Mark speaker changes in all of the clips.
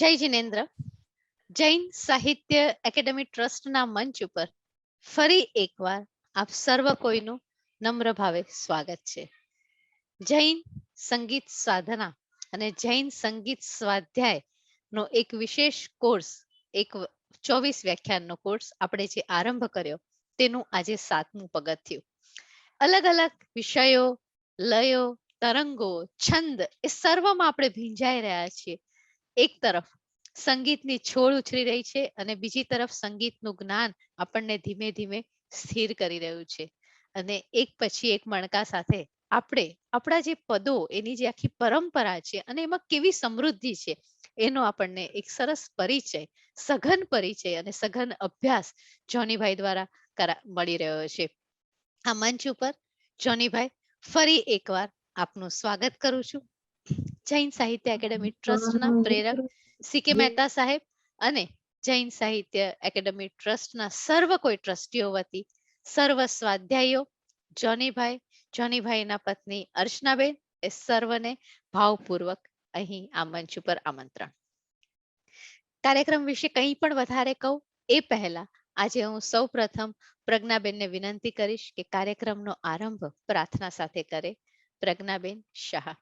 Speaker 1: જય જિનેન્દ્ર. જૈન સાહિત્ય એકેડેમી ટ્રસ્ટના મંચ ઉપર ફરી એકવાર આપ સર્વ કોઈનું નમ્ર ભાવે સ્વાગત છે. જૈન સંગીત સાધના અને જૈન સંગીત સ્વાધ્યાય નો એક વિશેષ કોર્સ, એક 24 વ્યાખ્યાનનો કોર્સ આપણે જે આરંભ કર્યો તેનું આજે 7મું પગથિયું. અલગ અલગ વિષયો, લયો, તરંગો, છંદ એ સર્વમાં આપણે ભીંજાઈ રહ્યા છીએ. એક તરફ સંગીતની છોડ ઉછરી રહી છે અને બીજી તરફ સંગીતનું જ્ઞાન આપણને ધીમે ધીમે સ્થિર કરી રહ્યું છે. અને એક પછી એક મણકા સાથે આપણે આપણા જે પદો, એની જે આખી પરંપરા છે અને એમાં કેવી સમૃદ્ધિ છે એનો આપણને એક સરસ પરિચય, સઘન પરિચય અને સઘન અભ્યાસ જોનીભાઈ દ્વારા મળી રહ્યો છે. આ મંચ ઉપર જોનીભાઈ, ફરી એકવાર આપનું સ્વાગત કરું છું. જૈન સાહિત્ય એકેડેમી ટ્રસ્ટના પ્રેરક સી કે મહેતા સાહેબ અને જૈન સાહિત્ય એકેડેમી ટ્રસ્ટના સર્વ કોઈ ટ્રસ્ટીઓ વતી સર્વ સ્વાધ્યાયીઓ, જોનીભાઈ, જોનીભાઈના પત્ની અર્ચનાબેન, એ સર્વને ભાવપૂર્વક અહીં આ મંચ ઉપર આમંત્રણ. કાર્યક્રમ વિશે કંઈ પણ વધારે કહું એ પહેલા આજે હું સૌ પ્રથમ પ્રજ્ઞાબેનને વિનંતી કરીશ કે કાર્યક્રમનો આરંભ પ્રાર્થના સાથે કરે. પ્રજ્ઞાબેન શાહ.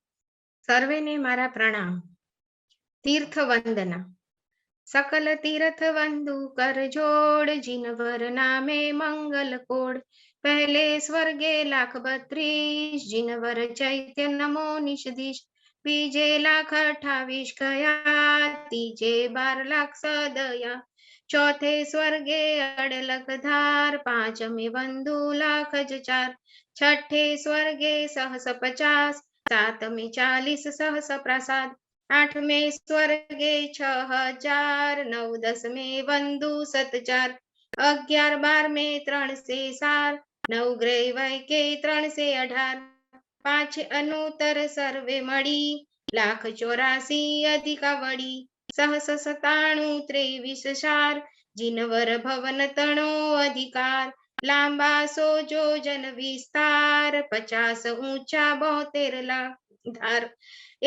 Speaker 2: સર્વેને મારા પ્રણામ. તીર્થ વંદના. સકલ તીર્થ વંદુ કર જોડ, જીનવર નામે મંગલ કોડ. પહેલે સ્વર્ગે 132, જીનવર ચૈત્ય નમો નિષદીશ. બીજે 128 ગયા, ત્રીજે 12 સદયા. ચોથે સ્વર્ગે 18 પાંચમે વંદુ 1,04. છઠ્ઠે સ્વર્ગે 650, સાતમે 40 સહસ પ્રસાદ. આઠમે સ્વર્ગે 6,000, 9 દસમે વંદુ 7,4. 11 12મે 300 9 ગ્રહ વૈકે 318. પાંચ અનુતર સર્વે મળી, 1,84 અધિકા વળી. સહસ 97 23 સાર, જીનવર ભવન તણો અધિકાર. લાંબા 100 જોજન વિસ્તાર, 50 ઊંચા 72 લાખ ધાર.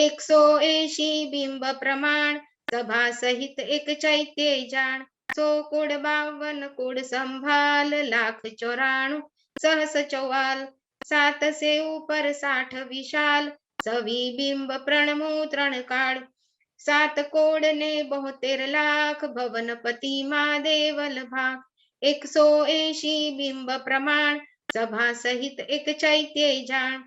Speaker 2: 180 બિંબ પ્રમાણ, સભા સહિત એક ચૈત્ય જાણ. 100 કોડ 52 કોડ સંભાલ, 1,94 સહસ 44. 700 ઉપર 60 વિશાલ, સવી બિંબ પ્રણમું 3 કાળ. 7 કોડ ને 72 લાખ, ભવનપતિ માં દેવલ ભાગ. 180 બિંબ પ્રમાણ, સભા સહિત એક ચૈત્ય જાણ.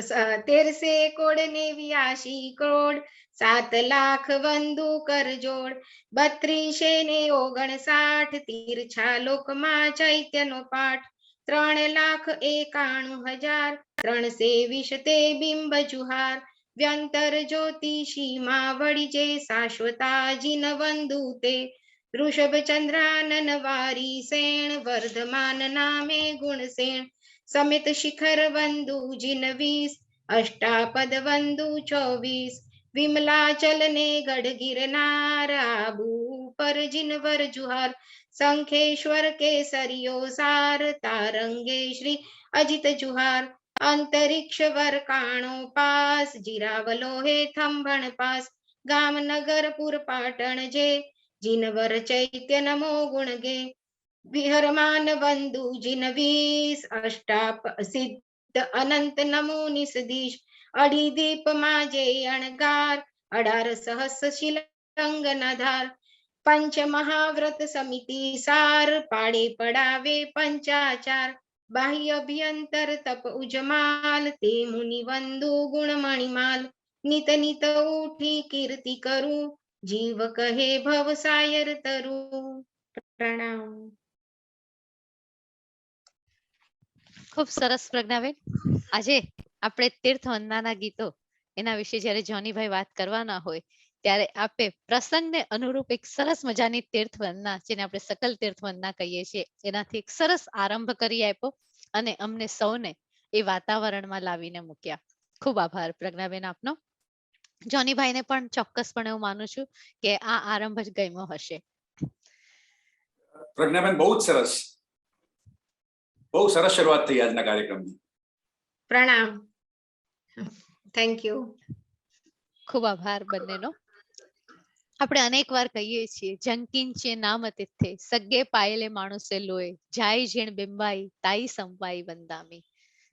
Speaker 2: 1300 કોડ ને 82 કરોડ, 7 લાખ વંદુ કર જોડ. 32 ને 59 તીર્છા લોકમાં ચૈત્યનો પાઠ. 3,91,000, 320 તે બિંબ જુહાર. વ્યંતર જ્યોતિષીમાં વળી જે શાશ્વતા જીન વંદુ તે. વૃષભ ચંદ્રાનન વારી સેણ, વર્ધમાન નામે ગુણસેણ. સમિત શિખર વંદુ જીન 20, અષ્ટાપદ વંદુ 24. વિમલાચલ ને ગઢ ગિરનાર, આબુ પર જીનવર જુહાર. શંખેશ્વર કેસરિયો સાર, તારંગે શ્રી અજિત જુહાર. અંતરિક્ષ વરકાણો પાસ, જીરાવલો હે થંભણ પાસ. ગામનગરપુર પાટણ જે, જીનવર ચૈત્ય નમો ગુણ ગે. વિહરમાન વંદુ જીન 20, અષ્ટાપ સિદ્ધ અનંત નમો નિષદીશ. અઢી દીપમાં જે અણગાર, 18 સહસ્ર શિલંગના ધાર. પંચ મહાવ્રત સમિતિ સાર, પાડે પડાવે પંચાચાર. બાહ્ય અભ્યંતર તપ ઉજમાલ, તે મુનિ વંદુ ગુણ મણિમાલ. નિત નિત ઉઠી કીર્તિ કરું, જીવ કહે ભવ સાયર તરું. પ્રણામ.
Speaker 1: ખૂબ સરસ પ્રજ્ઞાબેન. આજે આપણે તીર્થ વંદનાના ગીતો એના વિશે જ્યારે જોનીભાઈ વાત કરવાના હોય ત્યારે આપે પ્રસંગને અનુરૂપ એક સરસ મજાની તીર્થ વંદના, જેને આપણે સકલ તીર્થ વંદના કહીએ છીએ, એનાથી એક સરસ આરંભ કરી આપ્યો અને અમને સૌને એ વાતાવરણમાં લાવીને મૂક્યા. ખૂબ આભાર પ્રજ્ઞાબેન આપનો. જોનીભાઈને પણ ચોક્કસપણે હું માનું છું કે આ આરંભ જ ગમ્યો હશે.
Speaker 3: પ્રજ્ઞાબેન, બહુ જ સરસ, બહુ સરસ શરૂઆત થઈ આજના કાર્યક્રમની.
Speaker 2: પ્રણામ. Thank you.
Speaker 1: ખૂબ આભાર બંનેનો. આપણે અનેક વાર કહીએ છીએ જંકીંચે નામ તિથ્થે સગ્ગે પાયેલે માણસે લોય જાય જેણ બિંબાઈ તાઈ સંપાઈ વંદામી.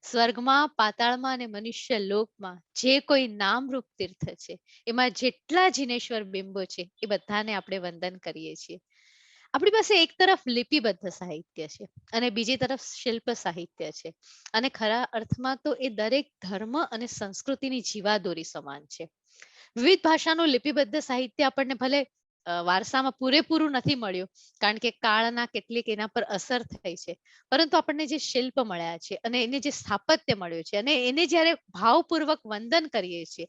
Speaker 1: સ્વર્ગમાં પાતાળમાં અને મનુષ્ય લોકમાં જે કોઈ નામરૂપ તીર્થ છે એમાં જેટલા જીનેશ્વર બિંબો છે એ બધાને આપણે વંદન કરીએ છીએ. આપણી પાસે એક તરફ લિપિબદ્ધ સાહિત્ય છે અને બીજી તરફ શિલ્પ સાહિત્ય છે અને ખરા અર્થમાં તો એ દરેક ધર્મ અને સંસ્કૃતિની જીવાદોરી સમાન છે. વિવિધ ભાષાનું લિપિબદ્ધ સાહિત્ય આપણને ભલે વારસામાં પૂરેપૂરું નથી મળ્યું કારણ કે કાળના કેટલીક એના પર અસર થઈ છે, પરંતુ આપણને જે શિલ્પ મળ્યા છે અને એને જે સ્થાપત્ય મળ્યું છે અને એને જ્યારે ભાવપૂર્વક વંદન કરીએ છીએ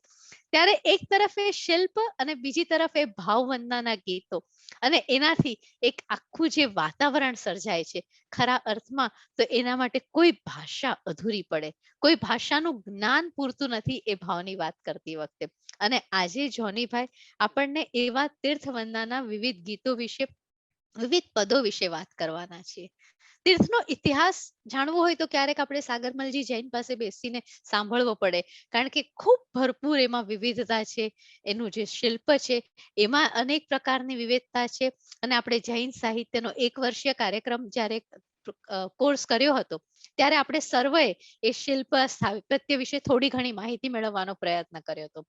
Speaker 1: ત્યારે એક તરફ એ શિલ્પ અને બીજી તરફ એ ભાવવંદનાના ગીતો અને એનાથી એક આખું જે વાતાવરણ સર્જાય છે ખરા અર્થમાં તો એના માટે કોઈ ભાષા અધૂરી પડે, કોઈ ભાષાનું જ્ઞાન પૂરતું નથી એ ભાવની વાત કરતી વખતે. અને આજે જોનીભાઈ આપણને એવા તીર્થ વંદનાના વિવિધ ગીતો વિશે, વિવિધ પદો વિશે વાત કરવાના છીએ. તીર્થનો ઇતિહાસ જાણવો હોય તો ક્યારેક આપણે સાગરમલજી જૈન પાસે બેસીને સાંભળવો પડે, કારણ કે ખૂબ ભરપૂર એમાં વિવિધતા છે. એનું જે શિલ્પ છે એમાં અનેક પ્રકારની વિવિધતા છે અને આપણે જૈન સાહિત્યનો 1 વર્ષીય કાર્યક્રમ જ્યારે કોર્સ કર્યો હતો ત્યારે આપણે સર્વે એ શિલ્પ સ્થાપત્ય વિશે થોડી ઘણી માહિતી મેળવવાનો પ્રયત્ન કર્યો હતો.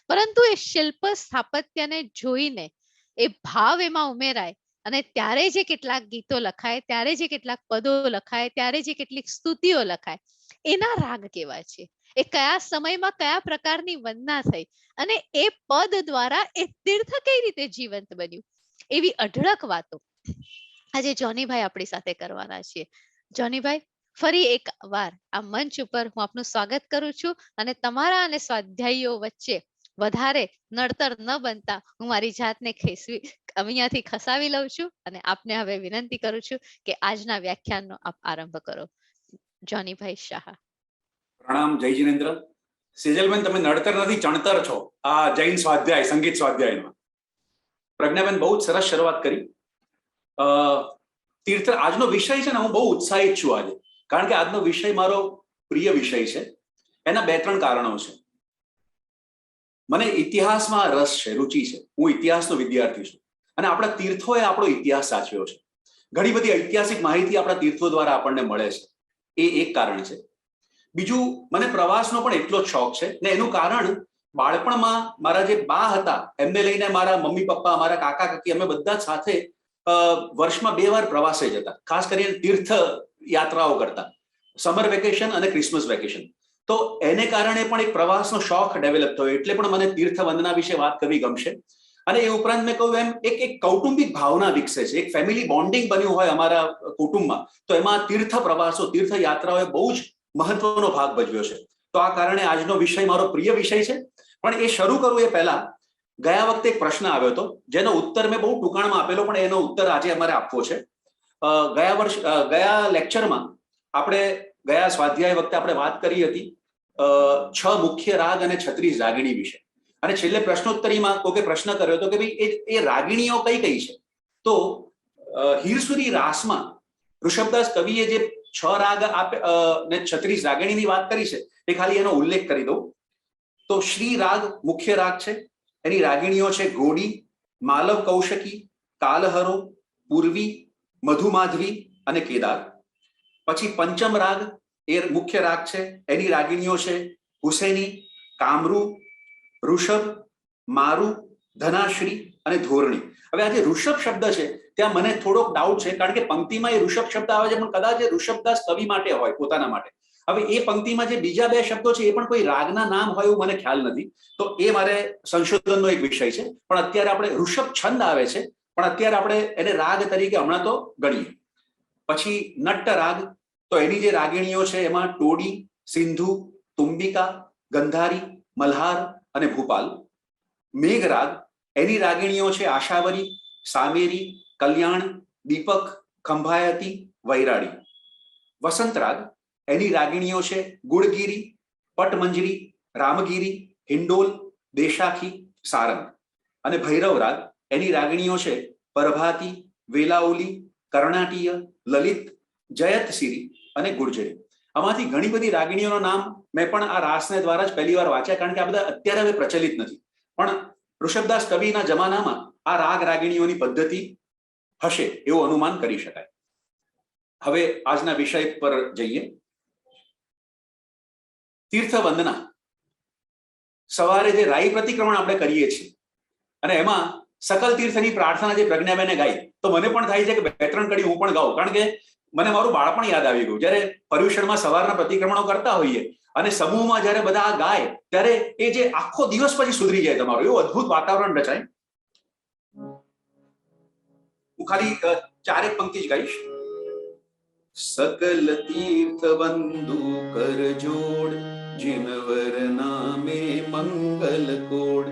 Speaker 1: પરંતુ એ શિલ્પ સ્થાપત્યને જોઈને એ ભાવ એમાં ઉમેરાય અને ત્યારે જે કેટલાક ગીતો લખાય, ત્યારે જે કેટલાક પદો લખાય, ત્યારે જે કેટલીક સ્તુતિઓ લખાય, એના રાગ કેવા છે, એ કયા સમયમાં કયા પ્રકારની વંદના થઈ અને એ પદ દ્વારા એ તીર્થ કઈ રીતે જીવંત બન્યું, એવી અઢળક વાતો આજે જોનીભાઈ આપણી સાથે કરવાના છીએ. જોનીભાઈ, ફરી એક વાર આ મંચ ઉપર હું આપનું સ્વાગત કરું છું અને તમારા અને સ્વાધ્યાયીઓ વચ્ચે વધારે નડતર ન બનતા હું મારી જાતને અહીંયાથી ખસાવી લઉં છું અને આપને હવે વિનંતી કરું છું કે આજના વ્યાખ્યાનનો આપ આરંભ કરો. જોનીભાઈ શાહ.
Speaker 3: પ્રણામ. જય જિનેન્દ્ર. સેજલબેન, તમે નડતર નથી, ચણતર છો આ જૈન સ્વાધ્યાય, સંગીત સ્વાધ્યાયમાં. પ્રજ્ઞાબેન બહુ જ સરસ શરૂઆત કરી. તીર્થ આજનો વિષય છે ને, હું બહુ ઉત્સાહિત છું આજે, કારણ કે આજનો વિષય મારો પ્રિય વિષય છે. એના 2-3 કારણો છે. મને ઇતિહાસમાં રસ છે, રુચિ છે. હું ઇતિહાસનો વિદ્યાર્થી છું અને આપણા તીર્થોએ આપણો ઇતિહાસ સાચવ્યો છે. ઘણી બધી ઐતિહાસિક માહિતી આપણા તીર્થો દ્વારા આપણને મળે છે. એ એક કારણ છે. બીજું, મને પ્રવાસનો પણ એટલો જ શોખ છે ને એનું કારણ બાળપણમાં મારા જે બા હતા એમને લઈને મારા મમ્મી પપ્પા, મારા કાકા કાકી, અમે બધા સાથે વર્ષમાં 2 વાર પ્રવાસે જતા, ખાસ કરીને તીર્થ યાત્રાઓ કરતા, સમર વેકેશન અને ક્રિસમસ વેકેશન. તો એને કારણે પણ એક પ્રવાસનો શોખ ડેવલપ થયો, એટલે પણ મને તીર્થ વંદના વિશે વાત કરવી ગમશે. અને એ ઉપરાંત મેં કહ્યું એમ એક કૌટુંબિક ભાવના વિકસે છે, એક ફેમિલી બોન્ડિંગ બન્યું હોય અમારા કુટુંબમાં, તો એમાં તીર્થ પ્રવાસો, તીર્થ યાત્રાઓએ બહુ જ મહત્વનો ભાગ ભજવ્યો છે. તો આ કારણે આજનો વિષય મારો પ્રિય વિષય છે. પણ એ શરૂ કરું એ પહેલા ગયા વખતે એક પ્રશ્ન આવ્યો હતો જેનો ઉત્તર મેં બહુ ટૂંકાણમાં આપેલો, પણ એનો ઉત્તર આજે અમારે આપવો છે. ગયા લેક્ચરમાં આપણે ગયા સ્વાધ્યાય વખતે આપણે વાત કરી હતી 6 મુખ્ય રાગ અને 36 રાગિણી વિશે. અને છેલ્લે પ્રશ્નોત્તરીમાં કોકે પ્રશ્ન કર્યો હતો કે ભાઈ એ રાગિણીઓ કઈ કઈ છે. તો હીરસુરી રાસમાં ઋષભદાસ કવિએ જે 6 રાગ ને 36 રાગિણીની વાત કરી છે, એ ખાલી એનો ઉલ્લેખ કરી દઉં. તો શ્રી રાગ મુખ્ય રાગ છે. એની રાગિણીઓ છે ગોડી, માલવ કૌશકી, કાલહરો, પૂર્વી, મધુમાધવી અને કેદાર. પછી પંચમ રાગ એ મુખ્ય રાગ છે. એની રાગિણીઓ છે હુસેની, કામરૂ, ઋષભ, મારુ, ધનાશ્રી અને ધોરણી. હવે આ જે ઋષભ શબ્દ છે ત્યાં મને થોડોક ડાઉટ છે, કારણ કે પંક્તિમાં એ ઋષભ શબ્દ આવે છે, પણ કદાચ એ ઋષભદાસ કવિ માટે હોય, પોતાના માટે. હવે એ પંક્તિમાં જે બીજા 2 શબ્દો છે એ પણ કોઈ રાગના નામ હોય એવું મને ખ્યાલ નથી, તો એ મારે સંશોધનનો એક વિષય છે. પણ અત્યારે આપણે ઋષભ છંદ આવે છે, પણ અત્યારે આપણે એને રાગ તરીકે હમણાં તો ગણીએ. પછી નટ્ટ રાગ, તો એની જે રાગિણીઓ છે એમાં ટોડી, સિંધુ, તુંબિકા, ગંધારી, મલ્હાર અને ભૂપાલ. મેઘ રાગ, એની રાગિણીઓ છે આશાવરી, સામેરી, કલ્યાણ, દીપક, ખંભાયતી, વૈરાડી. વસંત રાગ, એની રાગિણીઓ છે ગુડગીરી, પટમંજરી, રામગીરી, હિંડોલ, દેશાખી, સારંગ. અને ભૈરવ રાગ, એની રાગિણીઓ છે પરભાતી, વેલાઓલી, કર્ણાટીય, લલિત, જયતસિરી અને ગુર્જરી. આમાંથી ઘણી બધી રાગિણીઓના નામ મેં પણ આ રાસને દ્વારા જ પહેલી વાર વાંચ્યા, કારણ કે આ બધા અત્યારે હવે પ્રચલિત નથી. પણ ઋષભદાસ કવિના જમાનામાં આ રાગ રાગિણીઓની પદ્ધતિ હશે એવું અનુમાન કરી શકાય. હવે આજના વિષય પર જઈએ. તીર્થ વંદના. સવારે જે રાઈ પ્રતિક્રમણ આપણે કરીએ છીએ અને એમાં સકલ તીર્થની પ્રાર્થના જે પ્રજ્ઞાબેને ગાઈ, તો મને પણ થાય છે કે 2-3 કડી હું પણ ગાઉં, કારણ કે મને મારું બાળપણ યાદ આવી ગયું. જ્યારે પર્યુષણમાં સવારના પ્રતિક્રમણો કરતા હોઈએ અને સમૂહમાં જ્યારે બધા આ ગાય, ત્યારે એ જે આખો દિવસ પછી સુધરી જાય તમારો, એવું અદ્ભુત વાતાવરણ રચાય. હું ખાલી 4 પંક્તિ જ ગાઈશ. सकल तीर्थ बंधु कर जोड़, जिनवर नामे मंगल कोड,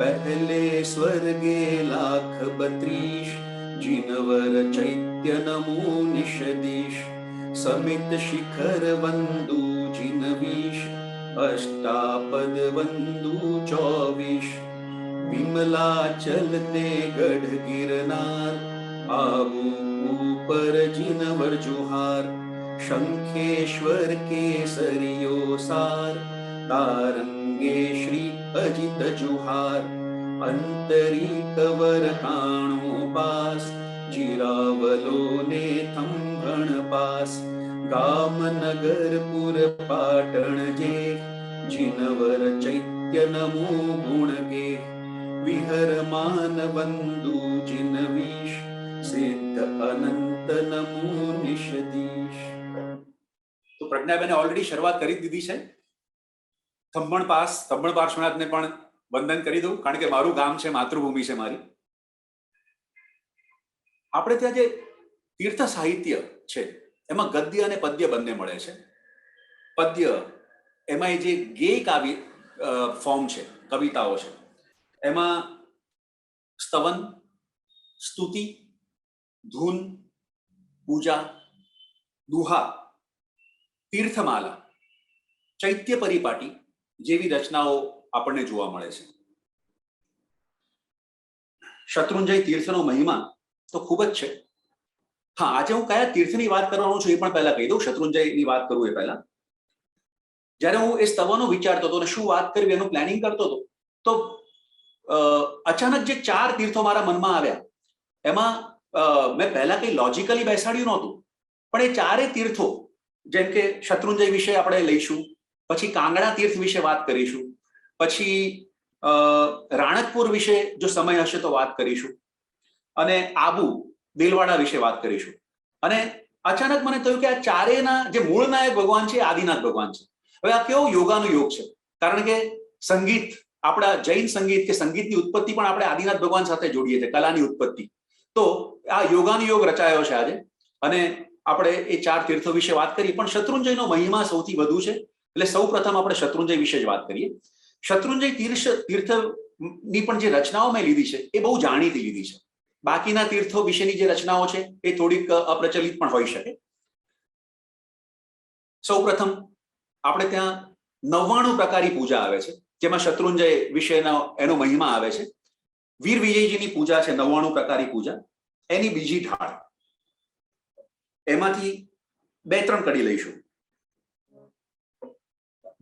Speaker 3: पहले स्वर्गे 132, जिनवर चैत्य नमो निषदीश, समित शिखर बंधु जिनवीश, अष्टापद बंधु 24, विमला चलते गढ़ गिरनार, आबू ऊपर जिनवर जुहार, शंखेश्वर केसरियो सार, तारंगे श्री अजित जुहार, अंतरी कवर काणो पास, जिरावलो ने थंभण पास, गामनगरपुर पाटण जे, जिनवर चैत्य नमो गुण गे, विहरमान बंधु जिनवीश, सिद्ध अनंत नमो निषदीश. તો પ્રજ્ઞાબેને ઓલરેડી શરૂઆત કરી દીધી છે. થંભણ પાર્શ્વનાથને પણ વંદન કરી દઉં, કારણ કે મારું ગામ છે, માતૃભૂમિ છે મારી. આપણે ત્યાં જે તીર્થ સાહિત્ય છે એમાં ગદ્ય અને પદ્ય બંને મળે છે. પદ્ય એમાં જે ગેય કાવ્ય ફોર્મ છે, કવિતાઓ છે, એમાં સ્તવન, સ્તુતિ, ધૂન, પૂજા, દુહા, તીર્થમાલા, ચૈત્ય પરિપાટી જેવી રચનાઓ આપણને જોવા મળે છે. શત્રુંજય તીર્થનો મહિમા તો ખૂબ જ છે. હા, આજે હું કયા તીર્થની વાત કરવાનો છું એ પણ પહેલા કહી દઉં. શત્રુંજયની વાત કરું એ પહેલા, જ્યારે હું એ સ્તવનો વિચારતો હતો અને શું વાત કરવી એનું પ્લાનિંગ કરતો હતો, તો અચાનક જે 4 તીર્થો મારા મનમાં આવ્યા, એમાં મેં પહેલા કંઈ લોજિકલી બેસાડ્યું નહોતું, પણ એ 4 તીર્થો, જેમ કે શત્રુંજય વિશે આપણે લઈશું, પછી કાંગડા તીર્થ વિશે વાત કરીશું, પછી રાણકપુર વિશે જો સમય હશે તો વાત કરીશું, અને આબુ દેલવાડા વિશે વાત કરીશું. અને અચાનક મને થયું કે આ 4ના જે મૂળ નાયક ભગવાન છે આદિનાથ ભગવાન છે. હવે આ કેવો યોગાનો યોગ છે, કારણ કે સંગીત, આપણા જૈન સંગીત કે સંગીતની ઉત્પત્તિ પણ આપણે આદિનાથ ભગવાન સાથે જોડીએ છીએ, કલાની ઉત્પત્તિ. તો આ યોગાનો યોગ રચાયો છે આજે, અને આપણે એ 4 તીર્થો વિશે વાત કરી. પણ શત્રુંજયનો મહિમા સૌથી વધુ છે, એટલે સૌ પ્રથમ આપણે શત્રુંજય વિશે જ વાત કરીએ. શત્રુંજય તીર્થની પણ જે રચનાઓ મેં લીધી છે એ બહુ જાણીતી લીધી છે. બાકીના તીર્થો વિશેની જે રચનાઓ છે એ થોડીક અપ્રચલિત પણ હોઈ શકે. સૌ પ્રથમ આપણે ત્યાં 99 પ્રકારની પૂજા આવે છે, જેમાં શત્રુંજય વિશેનો એનો મહિમા આવે છે. વીર વિજયજીની પૂજા છે 99 પ્રકારની પૂજા, એની બીજી ઢાળ. એમાંથી 2-3 કડી લઈશું.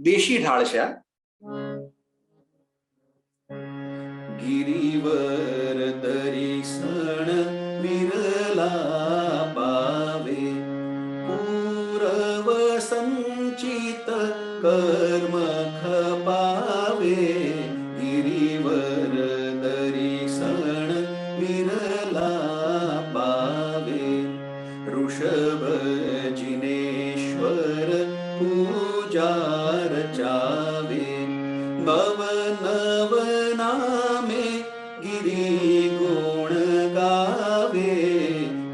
Speaker 3: દેશી ઢાળ છે આ. ગિરિવર દરિસણ વિરલા પાવે, પૂરવ સંચિત કર્મ ખપાવે, ગિરિવર દરિસણ વિરલા પાવે, ઋષભ જિનેશ્વર પૂજા રચાવે, નવ નવ નામે ગિરી ગુણ ગાવે,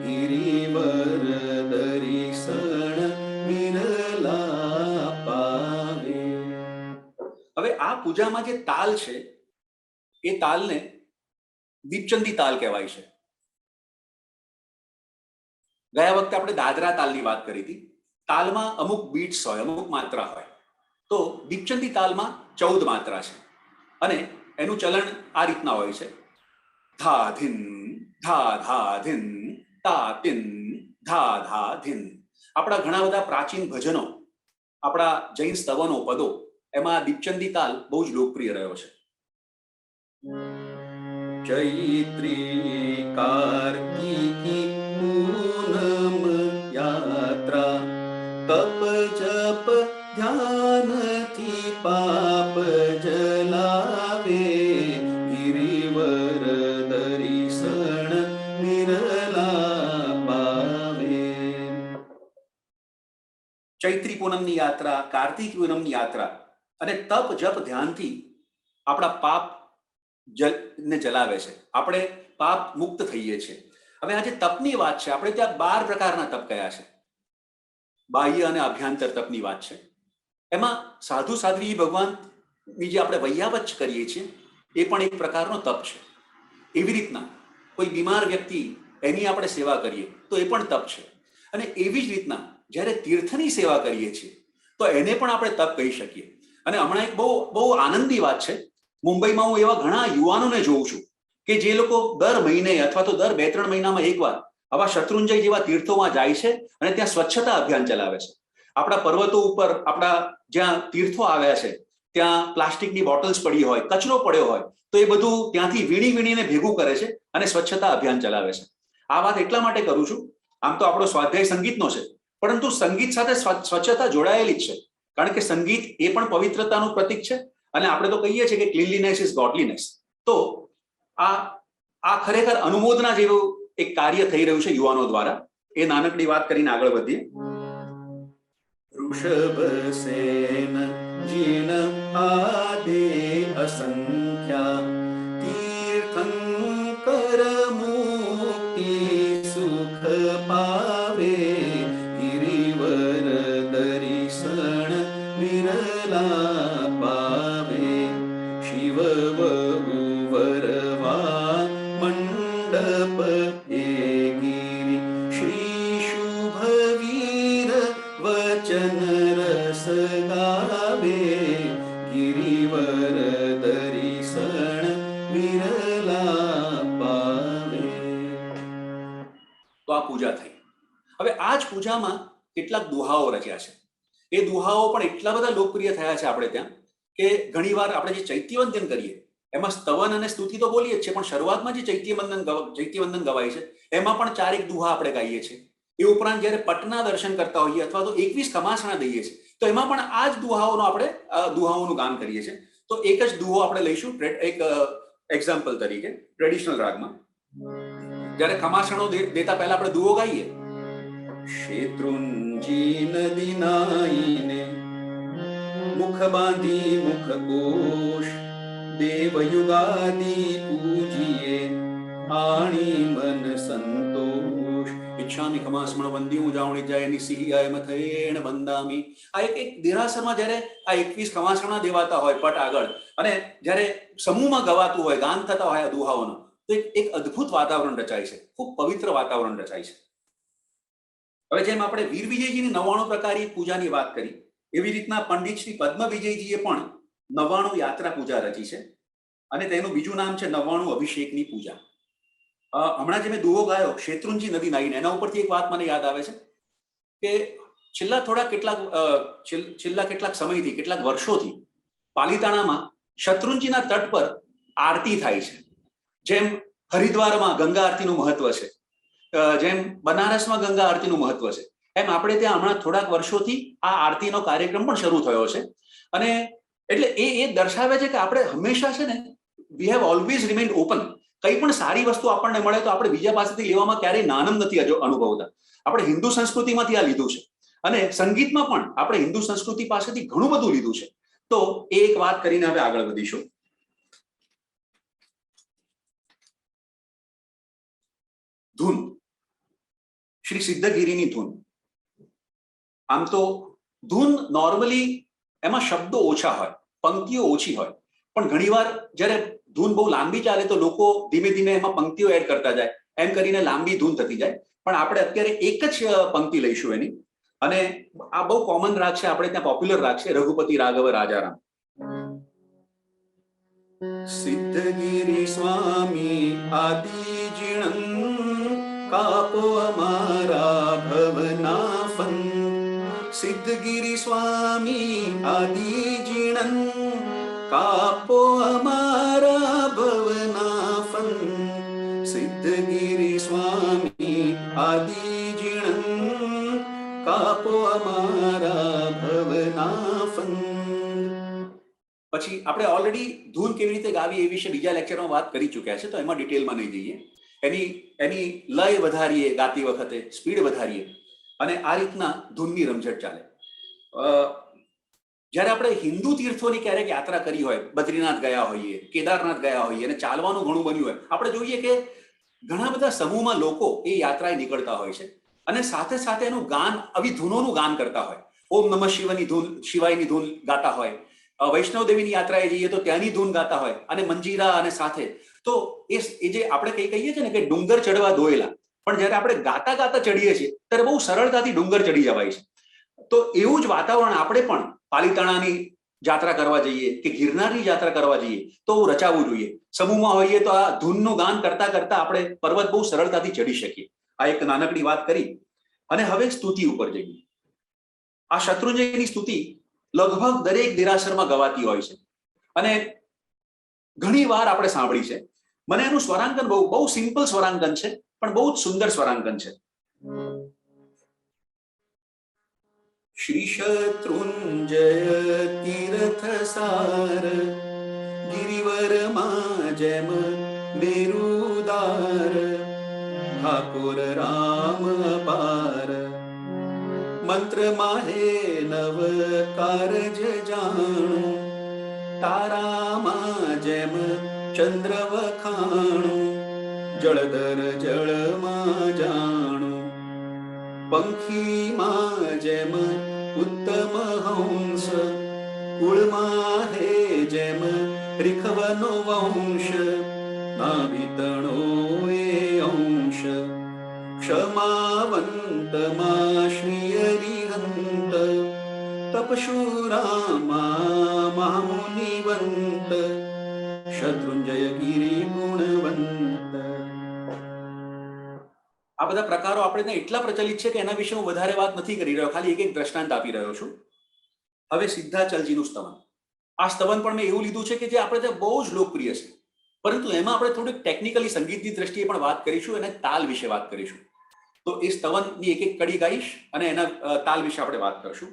Speaker 3: ગિરિવર દરિસણ વિરલા પાવે. હવે આ પૂજામાં જે તાલ છે એ તાલને દીપચંદી તાલ કહેવાય છે. ગયા વખતે આપણે દાદરા તાલની વાત કરી હતી. તાલમાં અમુક બીટ્સ હોય, અમુક માત્રા હોય. તો દીપચંદી તાલમાં 14 માત્રા છે, અને એનું ચલણ આ રીતના હોય છે: ધા ધીન, ધા ધા ધીન, તા તિન, ધા ધા ધીન. આપણા ઘણા બધા પ્રાચીન ભજનો, આપણા જૈન સ્તવનો, પદો, એમાં દીપચંદી તાલ બહુ જ લોકપ્રિય રહ્યો છે. चैत्री कार्तिकी पूनम यात्रा तप जप ध्यान थी पाप जलावे गिरिवर दर्शन विरला पावे। चैत्री પૂનમની યાત્રા, કાર્તિક પૂનમની યાત્રા અને તપ જપ ધ્યાનથી આપણા પાપ ને જલાવે છે, આપણે પાપ મુક્ત થઈએ છીએ। હવે આજે તપની વાત છે, આપણે ત્યાં 12 પ્રકારના તપ કયા છે। બાહ્ય અને અભ્યંતર તપની વાત છે। એમાં સાધુ સાધ્વી ભગવાનની જે આપણે વૈયાવચ કરીએ છીએ એ પણ એક પ્રકારનો તપ છે। એવી રીતના કોઈ બીમાર વ્યક્તિ એની આપણે સેવા કરીએ તો એ પણ તપ છે। અને એવી જ રીતના જ્યારે તીર્થની સેવા કરીએ છીએ તો એને પણ આપણે તપ કહી શકીએ। અને હમણાં એક બહુ આનંદની વાત છે, મુંબઈમાં હું એવા ઘણા યુવાનોને જોઉં છું કે જે લોકો દર મહિને અથવા તો દર 2-3 મહિનામાં એકવાર આવા શત્રુંજય જેવા તીર્થોમાં જાય છે અને ત્યાં સ્વચ્છતા અભિયાન ચલાવે છે। આપણા પર્વતો ઉપર આપણા જ્યાં તીર્થો આવ્યા છે ત્યાં પ્લાસ્ટિકની બોટલ્સ પડી હોય, કચરો પડ્યો હોય તો એ બધું ત્યાંથી વીણીને ભેગું કરે છે અને સ્વચ્છતા અભિયાન ચલાવે છે। આ વાત એટલા માટે કરું છું, આમ તો આપણો સ્વાધ્યાય સંગીતનો છે, પરંતુ સંગીત સાથે સ્વચ્છતા જોડાયેલી જ છે, કારણ કે સંગીત એ પણ પવિત્રતાનું પ્રતીક છે અને આપણે તો કહીએ છીએ કે ક્લીનલીનેસ ઇઝ ગોડલીનેસ। તો આ ખરેખર અનુમોદના જેવું એક કાર્ય થઈ રહ્યું છે યુવાનો દ્વારા। એ નાનકડી વાત કરીને આગળ વધીએ। વૃષભસેન જીન આદે અસંખ્યા તીર્થંકર મુક્તિ સુખ પાવે गिरिवर दर्शन विरला पावे शिव वरवा मंडप ये गिरि श्री शुभ वीर वचन रस गावे गिरिवर दर्शन विरला पावे। तो आ पूजा थई। હવે આ જ પૂજામાં કેટલાક દુહાઓ રચ્યા છે। એ દુહાઓ પણ એટલા બધા લોકપ્રિય થયા છે આપણે ત્યાં કે ઘણીવાર આપણે જે ચૈત્યવંદન કરીએ એમાં સ્તવન અને સ્તુતિ તો બોલીએ જ છે, પણ શરૂઆતમાં જે ચૈત્યવંદન ગવાય છે એમાં પણ 4-1 દુહા આપણે ગાઈએ છીએ। એ ઉપરાંત જ્યારે પટના દર્શન કરતા હોઈએ અથવા તો 21 ખમાસણા દઈએ છીએ તો એમાં પણ આ જ દુહાઓનું ગાન કરીએ છીએ। તો એક જ દુહો આપણે લઈશું એક એક્ઝામ્પલ તરીકે ટ્રેડિશનલ રાગમાં। જ્યારે ખમાસણો દેતા પહેલા આપણે દુહો ગાઈએ। શેત્રુંજી નદી નાઈને મુખ બાંધી મુખ કોશ દેવયુગાદી પૂજીએ આણી મન સંતોષ ઈચ્છામી ખમાસમણ વંદ્યું જાવણી જાય સિંહ આય મથેણ બંદામી। આ એક દેરાસરમાં જ્યારે આ 21 ખમાસણા દેવાતા હોય પટ આગળ અને જ્યારે સમૂહમાં ગવાતું હોય, ગાન થતા હોય આ દુહાઓનો, તો એક અદ્ભુત વાતાવરણ રચાય છે, ખૂબ પવિત્ર વાતાવરણ રચાય છે। હવે જેમ આપણે વીર વિજયજીની 99 પ્રકારની પૂજાની વાત કરી એવી રીતના પંડિત શ્રી પદ્મ વિજયજીએ પણ 99 યાત્રા પૂજા રચી છે અને તેનું બીજું નામ છે 99 અભિષેકની પૂજા। હમણાં જે મેં દુહો ગાયો શેત્રુંજી નદી નાઈને, એના ઉપરથી એક વાત મને યાદ આવે છે કે છેલ્લા કેટલાક સમયથી, કેટલાક વર્ષોથી પાલિતાણામાં શત્રુંજીના તટ પર આરતી થાય છે। જેમ હરિદ્વારમાં ગંગા આરતીનું મહત્વ છે, જેમ બનારસમાં ગંગા આરતીનું મહત્વ છે, એમ આપણે ત્યાં હમણાં થોડાક વર્ષોથી આ આરતીનો કાર્યક્રમ પણ શરૂ થયો છે। અને એટલે એ દર્શાવે છે કે આપણે હંમેશા છે ને વી હેવ ઓલવેઝ રિમેન્ડ ઓપન। કંઈ પણ સારી વસ્તુ આપણને મળે તો આપણે બીજા પાસેથી લેવામાં ક્યારેય નાનમ નથી અનુભવતા। આપણે હિન્દુ સંસ્કૃતિમાંથી આ લીધું છે અને સંગીતમાં પણ આપણે હિન્દુ સંસ્કૃતિ પાસેથી ઘણું બધું લીધું છે। તો એ એક વાત કરીને હવે આગળ વધીશું। ધૂન, શ્રી સિદ્ધગીરીની ધૂન। આમ તો ધૂન નોર્મલી એમાં શબ્દો ઓછા હોય, પંક્તિઓ ઓછી હોય, પણ ઘણીવાર જ્યારે ધૂન બહુ લાંબી ચાલે તો લોકો ધીમે ધીમે એમાં પંક્તિઓ એડ કરતા જાય, એમ કરીને લાંબી ધૂન થતી જાય। પણ આપણે અત્યારે એક જ પંક્તિ લઈશું એની, અને આ બહુ કોમન રાગ છે, આપણે ત્યાં પોપ્યુલર રાગ છે, રઘુપતિ રાઘવ રાજારામ। સિદ્ધગીરી સ્વામી આદિ જીણં કાપો અમારા ભવના ફંદ। સિદ્ધગીરી સ્વામી આદિ જીણં કાપો અમારા ભવ અમારા ભવના ફંદ. પછી આપણે ઓલરેડી ધૂન કેવી રીતે ગાવી એ વિશે બીજા લેક્ચરમાં વાત કરી ચૂક્યા છે, તો એમાં ડિટેલમાં નહીં જઈએ. એની લય વધારીએ ગાતી વખતે, સ્પીડ વધારીએ અને આ રીતના ધૂનની રમઝટ ચાલે. જ્યારે આપણે હિન્દુ તીર્થોની ક્યારેક યાત્રા કરી હોય, બદ્રીનાથ ગયા હોઈએ, કેદારનાથ ગયા હોઈએ અને ચાલવાનું ઘણું બન્યું હોય, આપણે જોઈએ કે ઘણા બધા સમૂહમાં લોકો એ યાત્રાએ નીકળતા હોય છે અને સાથે સાથે એનું ગાન, આવી ધૂનોનું ગાન કરતા હોય. ઓમ નમઃ શિવની ધૂન, શિવાયની ધૂન ગાતા હોય. વૈષ્ણવ દેવીની યાત્રાએ જઈએ તો ત્યાંની ધૂન ગાતા હોય અને મંજીરા અને સાથે. તો એ જે આપણે કહીએ છીએ ને કે ડુંગર ચડવા દોયેલા, પણ જ્યારે આપણે ગાતા ગાતા ચડીએ છીએ ત્યારે બહુ સરળતાથી ડુંગર ચડી જવાય છે. તો એવું જ વાતાવરણ આપણે પણ પાલીતાણાની યાત્રા કરવા જઈએ કે ગિરનારની યાત્રા કરવા જઈએ તો રચાવવું જોઈએ. સમૂહમાં હોઈએ તો આ ધૂનનું ગાન કરતા કરતા આપણે પર્વત બહુ સરળતાથી ચડી શકીએ. આ એક નાનકડી વાત કરી. અને હવે સ્તુતિ ઉપર જઈએ. આ શત્રુંજયની સ્તુતિ લગભગ દરેક દેરાસરમાં ગવાતી હોય છે અને ઘણી વાર આપણે સાંભળી છે. મને એનું સ્વરાંકન બહુ સિમ્પલ સ્વરાંકન છે, પણ બહુ જ સુંદર સ્વરાંકન છે. શ્રી શત્રુંજય તીર્થ સાર, ગિરિવરમાં જેમ મેરુદાર, ઠાકોર રામ પાર, મંત્ર માહે નવ કારજ જાણું, તારામાં જેમ ચંદ્ર વખાણું, જળધર જળમાં જાણું, પંખીમાં જેમ ઉત્તમ હંસ, કુળમાં હે જેમ રીખવનો વંશ, નાભિતણો એ અંશ, ક્ષમાવંતમાં શ્રી હરિહંત, તપશુરામાં મહામુનિવંત, શત્રુંજય ગિરી ગુણવંત. આ બધા પ્રકારો આપણે એટલા પ્રચલિત છે કે એના વિશે હું વધારે વાત નથી કરી રહ્યો, ખાલી એક દ્રષ્ટાંત આપી રહ્યો છું. હવે સિદ્ધાચલજીનું સ્તવન. આ સ્તવન પણ મેં એવું લીધું છે કે જે આપણે ત્યાં બહુ જ લોકપ્રિય છે, પરંતુ એમાં આપણે થોડીક ટેકનિકલી સંગીતની દ્રષ્ટિએ પણ વાત કરીશું અને તાલ વિશે વાત કરીશું. તો એ સ્તવનની એક કડી ગાઈશ અને એના તાલ વિશે આપણે વાત કરીશું.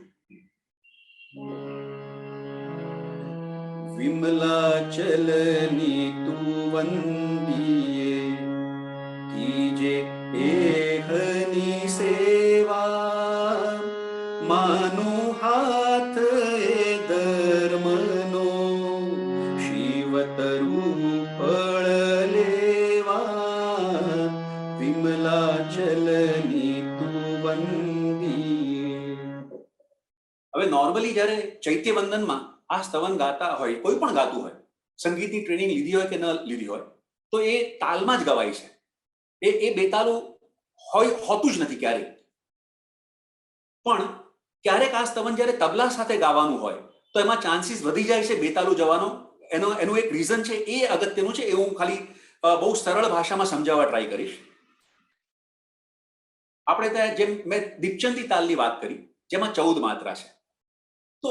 Speaker 3: વિમલાચલની તું વંદીએ, કીજે એહની સેવા, માનું હાથ એ ધર્મનો, શિવતરુ ફળ લેવા, વિમલાચલની તું વંદીએ. હવે નોર્મલી જ્યારે ચૈત્ય વંદનમાં આ સ્તવન ગાતા હોય, કોઈ પણ ગાતું હોય, સંગીતની ટ્રેનિંગ લીધી હોય કે ન લીધી હોય, તો એ તાલમાં જ ગવાય છે. એ બેતાલું હોતું જ નથી ક્યારેક. પણ ક્યારેક આ સ્તવન જ્યારે તબલા સાથે ગાવાનું હોય તો એમાં ચાન્સીસ વધી જાય છે બેતાલું જવાનો. એનું એક રીઝન છે, એ અગત્યનું છે. એ હું ખાલી બહુ સરળ ભાષામાં સમજાવવા ટ્રાય કરીશ. આપણે ત્યાં જેમ મેં દીપચંદી તાલની વાત કરી, જેમાં 14 માત્રા છે. તો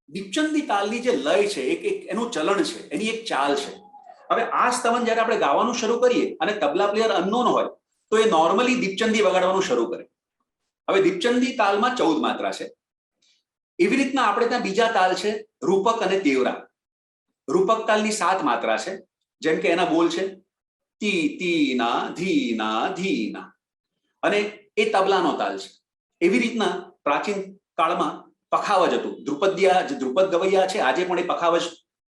Speaker 3: દીપચંદી તાલની જે લય છે, એનું ચલણ છે, એની એક ચાલ છે. હવે આ સ્તવન જ્યારે આપણે ગાવાનું શરૂ કરીએ અને તબલા પ્લેયર અનનોન હોય તો એ નોર્મલી દીપચંદી વગાડવાનું શરૂ કરે. હવે દીપચંદી તાલમાં 14 માત્રા છે. એવી રીતના આપણે ત્યાં બીજા તાલ છે રૂપક અને તેવરા. રૂપક તાલની 7 માત્રા છે, જેમ કે એના બોલ છે તી તીના ધીના ધીના, અને એ તબલાનો તાલ છે. એવી રીતના પ્રાચીન કાળમાં પખાવજ હતું. ધ્રુપદ ગવૈયા છે, આજે પણ એ પખાવજ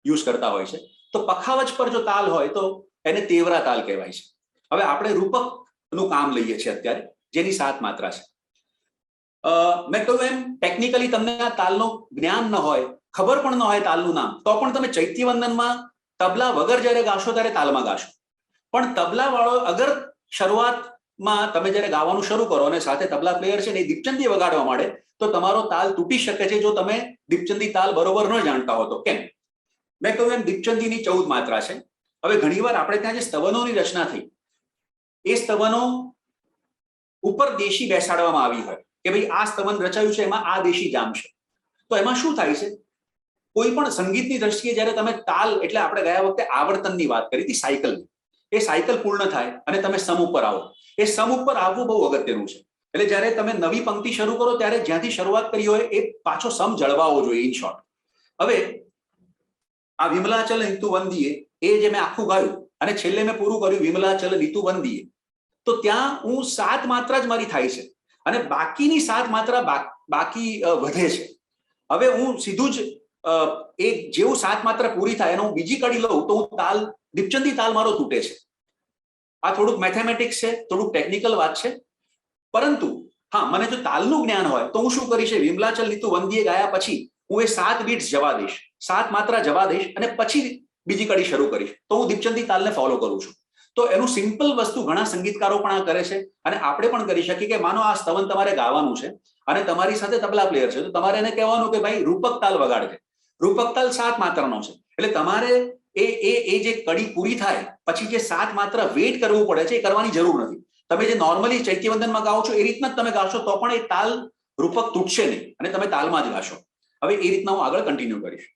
Speaker 3: યુઝ કરતા હોય છે. તો પખાવજ પર જો તાલ હોય તો એને તેવરા તાલ કહેવાય છે. હવે આપણે રૂપકનું કામ લઈએ છીએ અત્યારે, જેની 7 માત્રા છે. મેં કહ્યું એમ ટેકનિકલી તમને આ તાલનું જ્ઞાન ન હોય, ખબર પણ ન હોય તાલનું નામ, તો પણ તમે ચૈત્યવંદનમાં તબલા વગર જ્યારે ગાશો ત્યારે તાલમાં ગાશો. પણ તબલા વાળો અગર શરૂઆતમાં તમે જ્યારે ગાવાનું શરૂ કરો અને સાથે તબલા પ્લેયર છે ને એ દીપચંદી વગાડવા માંડે તો તમારો તાલ તૂટી શકે છે, જો તમે દીપચંદી તાલ બરોબર ન જાણતા હો તો. કેમ? મેં કહ્યું એમ દીપચંદીની 14 માત્રા છે. હવે ઘણીવાર આપણે ત્યાં જે સ્તવનોની રચના થઈ, એ સ્તવનો ઉપર દેશી બેસાડવામાં આવી હોય કે ભાઈ આ સ્તવન રચાયું છે, એમાં આ દેશી જામ છે. તો એમાં શું થાય છે, કોઈ પણ સંગીતની દ્રષ્ટિએ જ્યારે તમે તાલ, એટલે આપણે ગયા વખતે આવર્તનની વાત કરી હતી, સાયકલની, એ સાયકલ પૂર્ણ થાય અને તમે સમ ઉપર આવો. એ સમ ઉપર આવવું બહુ અગત્યનું છે. એટલે જ્યારે તમે નવી પંક્તિ શરૂ કરો ત્યારે જ્યાંથી શરૂઆત કરી હોય એ પાછો સમ જળવાવો જોઈએ ઇન શોર્ટ. હવે આ વિમલાચલ નીતુ વંદીએ એ જે મેં આખું ગાયું અને છેલ્લે મેં પૂરું કર્યું વિમલાચલ નીતુ વંદીએ, તો ત્યાં હું 7 માત્રા જ મારી થાય છે અને બાકીની 7 માત્રા બાકી વધે છે. હવે હું સીધું જ એ જેવું 7 માત્રા પૂરી થાય અને હું બીજી કડી લઉં તો હું તાલ દીપચંદી તાલ મારો તૂટે છે. આ થોડુંક મેથેમેટિક્સ છે, થોડુંક ટેકનિકલ વાત છે, પરંતુ હા મને જો તાલનું જ્ઞાન હોય તો હું શું કરીશ, વિમલાચલ નીતુ વંદીએ ગાયા પછી હું એ 7 બીટ્સ જવા દઈશ, 7 માત્રા જવા દઈશ અને પછી બીજી કડી શરૂ કરીશ, તો હું દીપચંદી તાલને ફોલો કરું છું. તો એનું સિમ્પલ વસ્તુ ઘણા સંગીતકારો પણ આ કરે છે અને આપણે પણ કરી શકીએ કે માનો આ સ્તવન તમારે ગાવાનું છે અને તમારી સાથે તબલા પ્લેયર છે, તો તમારે એને કહેવાનું કે ભાઈ રૂપક તાલ વગાડજે. રૂપક તાલ 7 માત્રાનો છે એટલે તમારે એ જે કડી પૂરી થાય પછી જે 7 માત્રા વેઇટ કરવું પડે છે એ કરવાની જરૂર નથી. તમે જે નોર્મલી ચૈત્યવંદનમાં ગાઓ છો એ રીતના જ તમે ગાશો તો પણ એ તાલ રૂપક તૂટશે નહીં અને તમે તાલમાં જ ગાશો. હવે એ રીતના હું આગળ કન્ટિન્યુ કરીશ.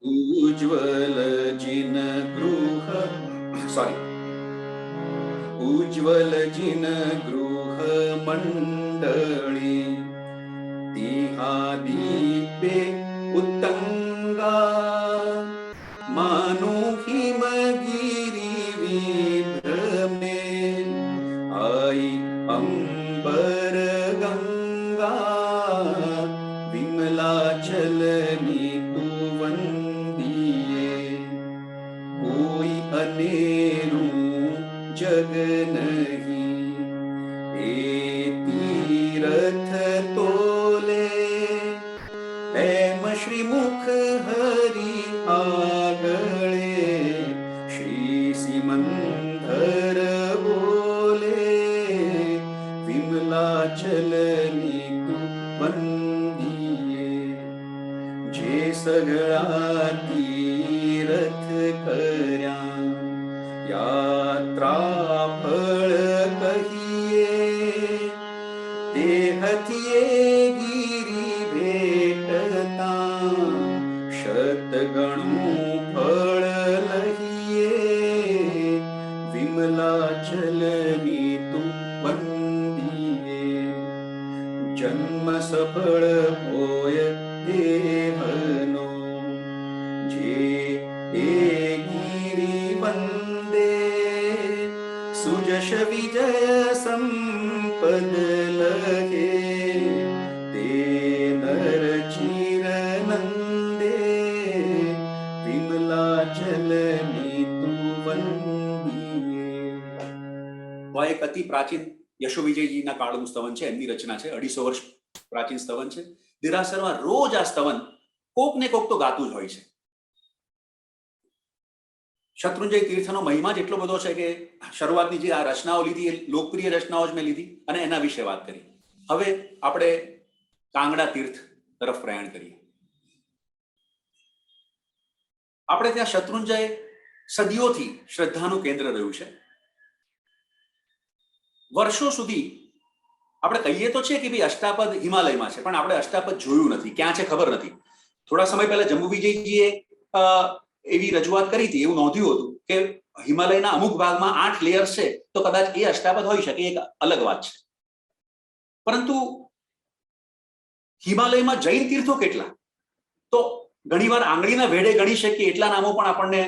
Speaker 3: ઉજ્જવલ જીન ગૃહ ઉજ્જવલ જીન ગૃહ મંડળી તિહા દીપે ઉત્તંગા માનુ હિમગીરી વિભ્રમે આઈ અંબર ગંગા વિમલાચલ નીતુ વંદીએ કોઈ અનેરું જગ નહીં એ તીરથ તોલે એમ શ્રીમુખ હરિ આગળે શ્રી સિમંદર બોલે વિમલાચલ નીતુ વંદીએ જે સગળા તીરથ કર્યા યાત્રા ફળ કહીએ તે હથિયે ગીરી ભેટતા શતગણું ફળ લહીએ વિમલાચલ નીતુ વંદીએ જન્મ સફળ હોય દેહનો જે એ ગીરી વંદે સુજશ વિજય સંપદ લહે તે નર ચિર નંદે વિમલાચલ નીતુ વંદીએ. તો એક અતિ પ્રાચીન યશો વિજયજીના કાળનું સ્તવન છે, એમની રચના છે, 250 વર્ષ પ્રાચીન સ્તવન છે. દેરાસરમાં રોજ આ સ્તવન કોક ને કોક તો ગાતું જ હોય છે. શત્રુંજય તીર્થનો મહિમા જ એટલો બધો છે કે શરૂઆતની જે આ રચનાઓ લીધી એ લોકપ્રિય રચનાઓ જ મેં લીધી અને એના વિશે વાત કરી. હવે આપણે કાંગડા તીર્થ તરફ પ્રયાણ કરીએ. આપણે ત્યાં શત્રુંજય સદીઓથી શ્રદ્ધાનું કેન્દ્ર રહ્યું છે. વર્ષો સુધી આપણે કહીએ તો છે કે ભાઈ અષ્ટાપદ હિમાલયમાં છે, પણ આપણે અષ્ટાપદ જોયું નથી, ક્યાં છે ખબર નથી. થોડા સમય પહેલા જંબુવિજયજીએ એવી રજૂઆત કરી હતી, એવું નોંધ્યું હતું કે હિમાલયના અમુક ભાગમાં 8 લેયર્સ છે, તો કદાચ એ અષ્ટાપદ હોઈ શકે, એક અલગ વાત છે. પરંતુ હિમાલયમાં જૈન તીર્થો કેટલા, તો ઘણીવાર આંગળીના વેઢે ગણી શકીએ એટલા નામો પણ આપણને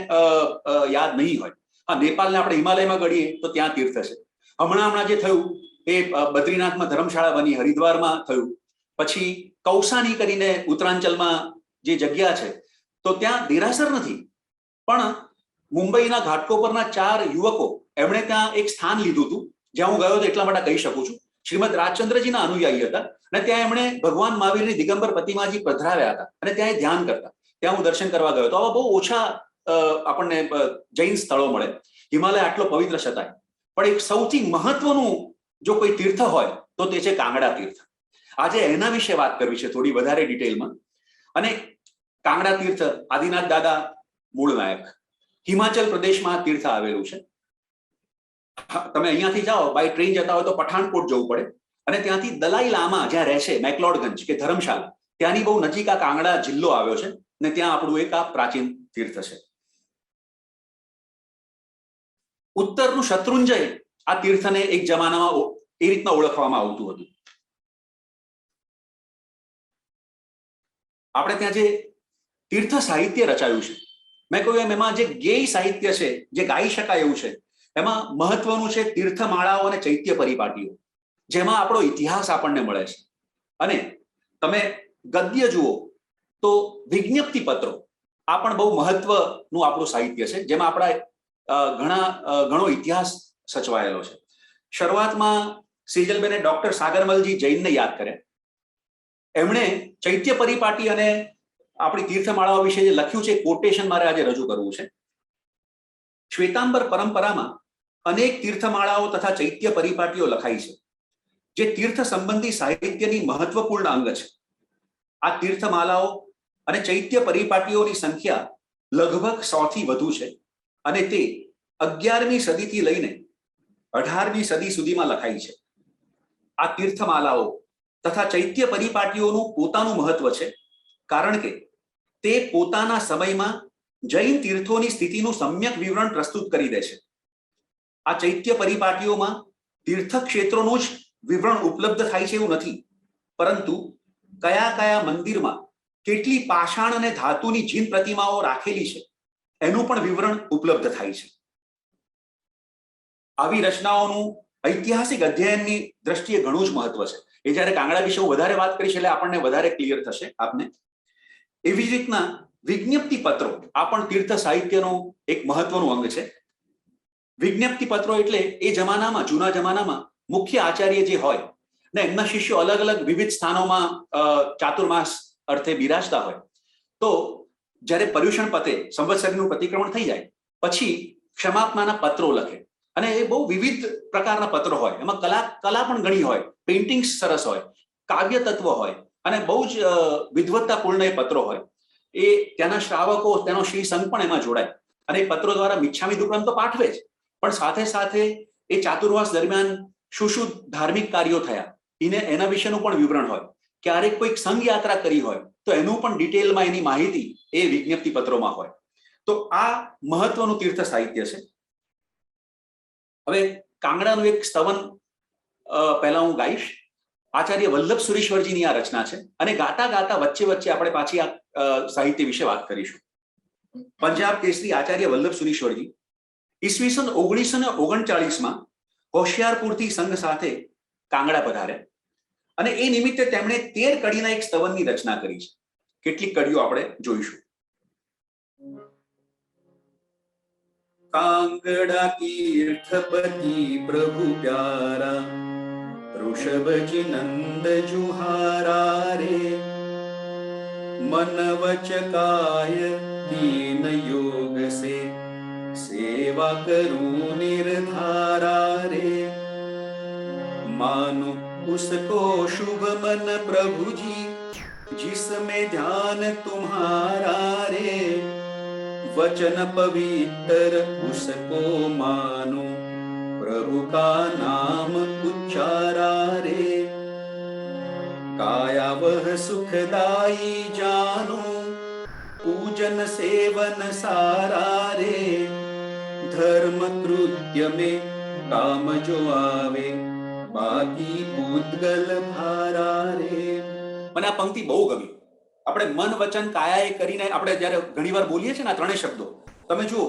Speaker 3: યાદ નહીં હોય. હા, નેપાળને આપણે હિમાલયમાં ગણીએ તો ત્યાં તીર્થ છે. હમણાં જે થયું એ બદ્રીનાથમાં ધર્મશાળા બની, હરિદ્વારમાં થયું, પછી કૌસાની કરીને ઉત્તરાંચલમાં જે જગ્યા છે તો ત્યાં દેરાસર નથી, પણ મુંબઈના ઘાટકોપરના 4 યુવકો એમણે ત્યાં એક સ્થાન લીધું હતું, જ્યાં હું ગયો હતો એટલા માટે કહી શકું છું. શ્રીમદ રાજચંદ્રજીના અનુયાયી હતા અને ત્યાં એમણે ભગવાન મહાવીરની દિગંબર પ્રતિમાજી પધરાવ્યા હતા અને ત્યાં એ ધ્યાન કરતા. ત્યાં હું દર્શન કરવા ગયો હતો. આવા બહુ ઓછા આપણને જૈન સ્થળો મળે. હિમાલય આટલો પવિત્ર છતાંય પણ એક સૌથી મહત્વનું જો કોઈ તીર્થ હોય તો તે છે કાંગડા તીર્થ. આજે એના વિશે વાત કરવી છે થોડી વધારે ડિટેલમાં. અને કાંગડા તીર્થ આદિનાથ દાદા મૂળ નાયક, હિમાચલ પ્રદેશમાં તીર્થ આવેલું છે. તમે અહીંયાથી જાઓ, બાય ટ્રેન જતા હોય તો પઠાણકોટ જવું પડે અને ત્યાંથી દલાઈ લામા જ્યાં રહે છે મેકલોડગંજ કે ધર્મશાલા, ત્યાંની બહુ નજીક આ કાંગડા જિલ્લો આવ્યો છે અને ત્યાં આપણું એક આ પ્રાચીન તીર્થ છે. ઉત્તરનું શત્રુંજય આ તીર્થને એક જમાનામાં એ રીતના ઓળખવામાં આવતું હતું. આપણે ત્યાં જે તીર્થ સાહિત્ય રચાયું છે, મેં કહ્યું એમ એમાં જે ગેય સાહિત્ય છે, જે ગાઈ શકાય એવું છે, એમાં મહત્વનું છે તીર્થમાળાઓ અને ચૈત્ય પરિપાટીઓ, જેમાં આપણો ઇતિહાસ આપણને મળે છે. અને તમે ગદ્ય જુઓ તો વિજ્ઞપ્તિ પત્રો, આ પણ બહુ મહત્વનું આપણું સાહિત્ય છે, જેમાં આપણા ઘણો ઇતિહાસ સચવાયેલો છે. શરૂઆતમાં સેજલબેને ડોક્ટર સાગરમલજી જૈનને યાદ કર્યા. એમણે ચૈત્ય પરિપાટી અને આપણી તીર્થમાળાઓ વિશે જે લખ્યું છે કોટેશન મારે આજે રજૂ કરવું છે. શ્વેતાંબર પરંપરામાં અનેક તીર્થમાળાઓ તથા ચૈત્ય પરિપાટીઓ લખાઈ છે, જે તીર્થ સંબંધી સાહિત્યની મહત્વપૂર્ણ અંગ છે. આ તીર્થમાલાઓ અને ચૈત્ય પરિપાટીઓની સંખ્યા લગભગ 100 થી વધુ છે, અને તે 11મી સદીથી લઈને 18મી સદી સુધીમાં લખાઈ છે. આ તીર્થમાલાઓ તથા ચૈત્ય પરિપાટીઓનું પોતાનું મહત્વ છે, કારણ કે તે પોતાના સમયમાં જૈન તીર્થોની સ્થિતિનું સમ્યક વિવરણ પ્રસ્તુત કરી દે છે. આ ચૈત્ય પરિપાટીઓમાં તીર્થક્ષેત્રોનું જ વિવરણ ઉપલબ્ધ થાય છે એવું નથી, પરંતુ કયા કયા મંદિરમાં કેટલી પાષાણ અને ધાતુની જીન પ્રતિમાઓ રાખેલી છે એનું પણ વિવરણ ઉપલબ્ધ થાય છે. આવી રચનાઓનું ઐતિહાસિક અધ્યયનની દ્રષ્ટિએ ઘણું જ મહત્વ છે. એ જ્યારે કાંગડા વિશે હું વધારે વાત કરીશ એટલે આપણને વધારે ક્લિયર થશે આપને. એવી જ રીતના વિજ્ઞપ્તિ પત્રો આ પણ તીર્થ સાહિત્યનું એક મહત્વનું અંગ છે. વિજ્ઞપ્તિ પત્રો એટલે એ જમાનામાં, જૂના જમાનામાં મુખ્ય આચાર્ય જે હોય ને એમના શિષ્યો અલગ અલગ વિવિધ સ્થાનોમાં ચાતુર્માસ અર્થે બિરાજતા હોય, તો જ્યારે પર્યુષણ પતે, સંવત્સરીનું પ્રતિક્રમણ થઈ જાય પછી ક્ષમાપનાના પત્રો લખે. અને એ બહુ વિવિધ પ્રકારના પત્રો હોય, એમાં કલા પણ ઘણી હોય, પેઇન્ટિંગ્સ સરસ હોય, કાવ્ય તત્વ હોય, અને બહુ જ વિદ્વત્તાપૂર્ણ એ પત્રો હોય. એ ત્યાંના શ્રાવકો, ત્યાંનો શ્રી સંઘ પણ એમાં જોડાય અને એ પત્રો દ્વારા મિચ્છામી દુક્કડમ તો પાઠવે જ, પણ સાથે સાથે એ ચાતુર્માસ દરમિયાન શું શું ધાર્મિક કાર્યો થયા એના વિશેનું પણ વિવરણ હોય. ક્યારેક કોઈક સંઘ યાત્રા કરી હોય તો એનું પણ ડિટેલમાં એની માહિતી એ વિજ્ઞપ્તિ પત્રોમાં હોય. તો આ મહત્વનું તીર્થ સાહિત્ય છે. હવે કાંગડાનું એક સ્તવન પહેલા હું ગાઈશ. આચાર્ય વલ્લભ સુરીશ્વરજીની આ રચના છે, અને ગાતા ગાતા વચ્ચે વચ્ચે આપણે પાછી આ સાહિત્ય વિશે વાત કરીશું. પંજાબ કેસરી આચાર્ય વલ્લભ સુરીશ્વરજી ઈસવીસન 1939માં હોશિયારપુરથી સંઘ સાથે કાંગડા પધાર્યા, અને એ નિમિત્તે તેમણે 13 કડીના એક સ્તવનની રચના કરી છે. કેટલીક કડીઓ આપણે જોઈશું. કાંગડા તીર્થપતિ પ્રભુ પ્યારા, ऋषभजी नंद जुहारा रे, मन वच काय दीन योग से, सेवा करूं निर्धारा रे, मानो उसको शुभ मन प्रभु जी, जिसमें ध्यान तुम्हारा रे, वचन पवित्र उसको मानो, प्रभु का नाम उच्चारा रे, काया वह सुखदाई जानो, पूजन सेवन सारा रे, धर्म कृत्य में काम जो आवे, बाकी पूतगल भारा रे. મને આ પંક્તિ બહુ ગમી. આપણે મન વચન કાયાએ કરીને આપણે જ્યારે ઘણીવાર બોલીએ છીએ ને આ ત્રણેય શબ્દો, તમે જુઓ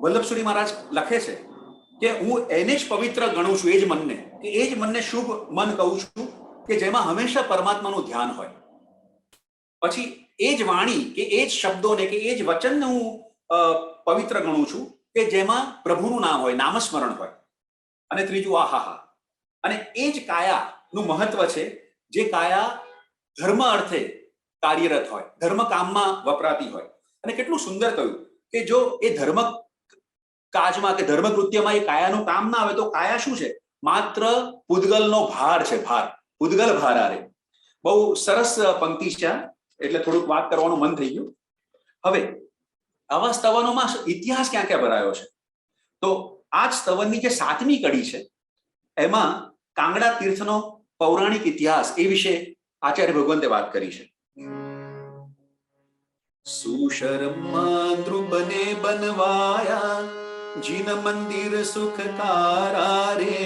Speaker 3: વલ્લભસુરી મહારાજ લખે છે કે હું એને જ પવિત્ર ગણું છું, એ જ મનને, કે એ જ મનને શુભ મન કહું છું, કે જેમાં હંમેશા પરમાત્માનું ધ્યાન હોય. પછી એ જ વાણી કે એ જ શબ્દોને કે એ જ વચનને હું પવિત્ર ગણું છું, કે જેમાં પ્રભુનું નામ હોય, નામસ્મરણ હોય. અને ત્રીજું આહાહા. અને એ જ કાયાનું મહત્વ છે, જે કાયા ધર્મ અર્થે કાર્યરત હોય, ધર્મ કામમાં વપરાતી હોય. અને કેટલું સુંદર કહ્યું કે જો એ ધર્મ કાજમાં કે ધર્મ કૃત્યમાં એ કાયાનું કામ ના આવે તો કાયા શું છે? માત્ર પૂદગલનો ભાર છે, ભાર, પૂદગલ ભાર આરે. બહુ સરસ પંક્તિ છે, એટલે થોડુંક વાત કરવાનું મન થઈ ગયું. હવે આવા સ્તવનોમાં ઇતિહાસ ક્યાં ક્યાં ભરાયો છે? તો આ જ સ્તવનની જે 7મી કડી છે એમાં કાંગડા તીર્થનો પૌરાણિક ઇતિહાસ એ વિશે આચાર્ય ભગવંતે વાત કરી છે. સુશર્મા દ્રુપને બનવાયા, जिन मंदिर सुखकारा रे,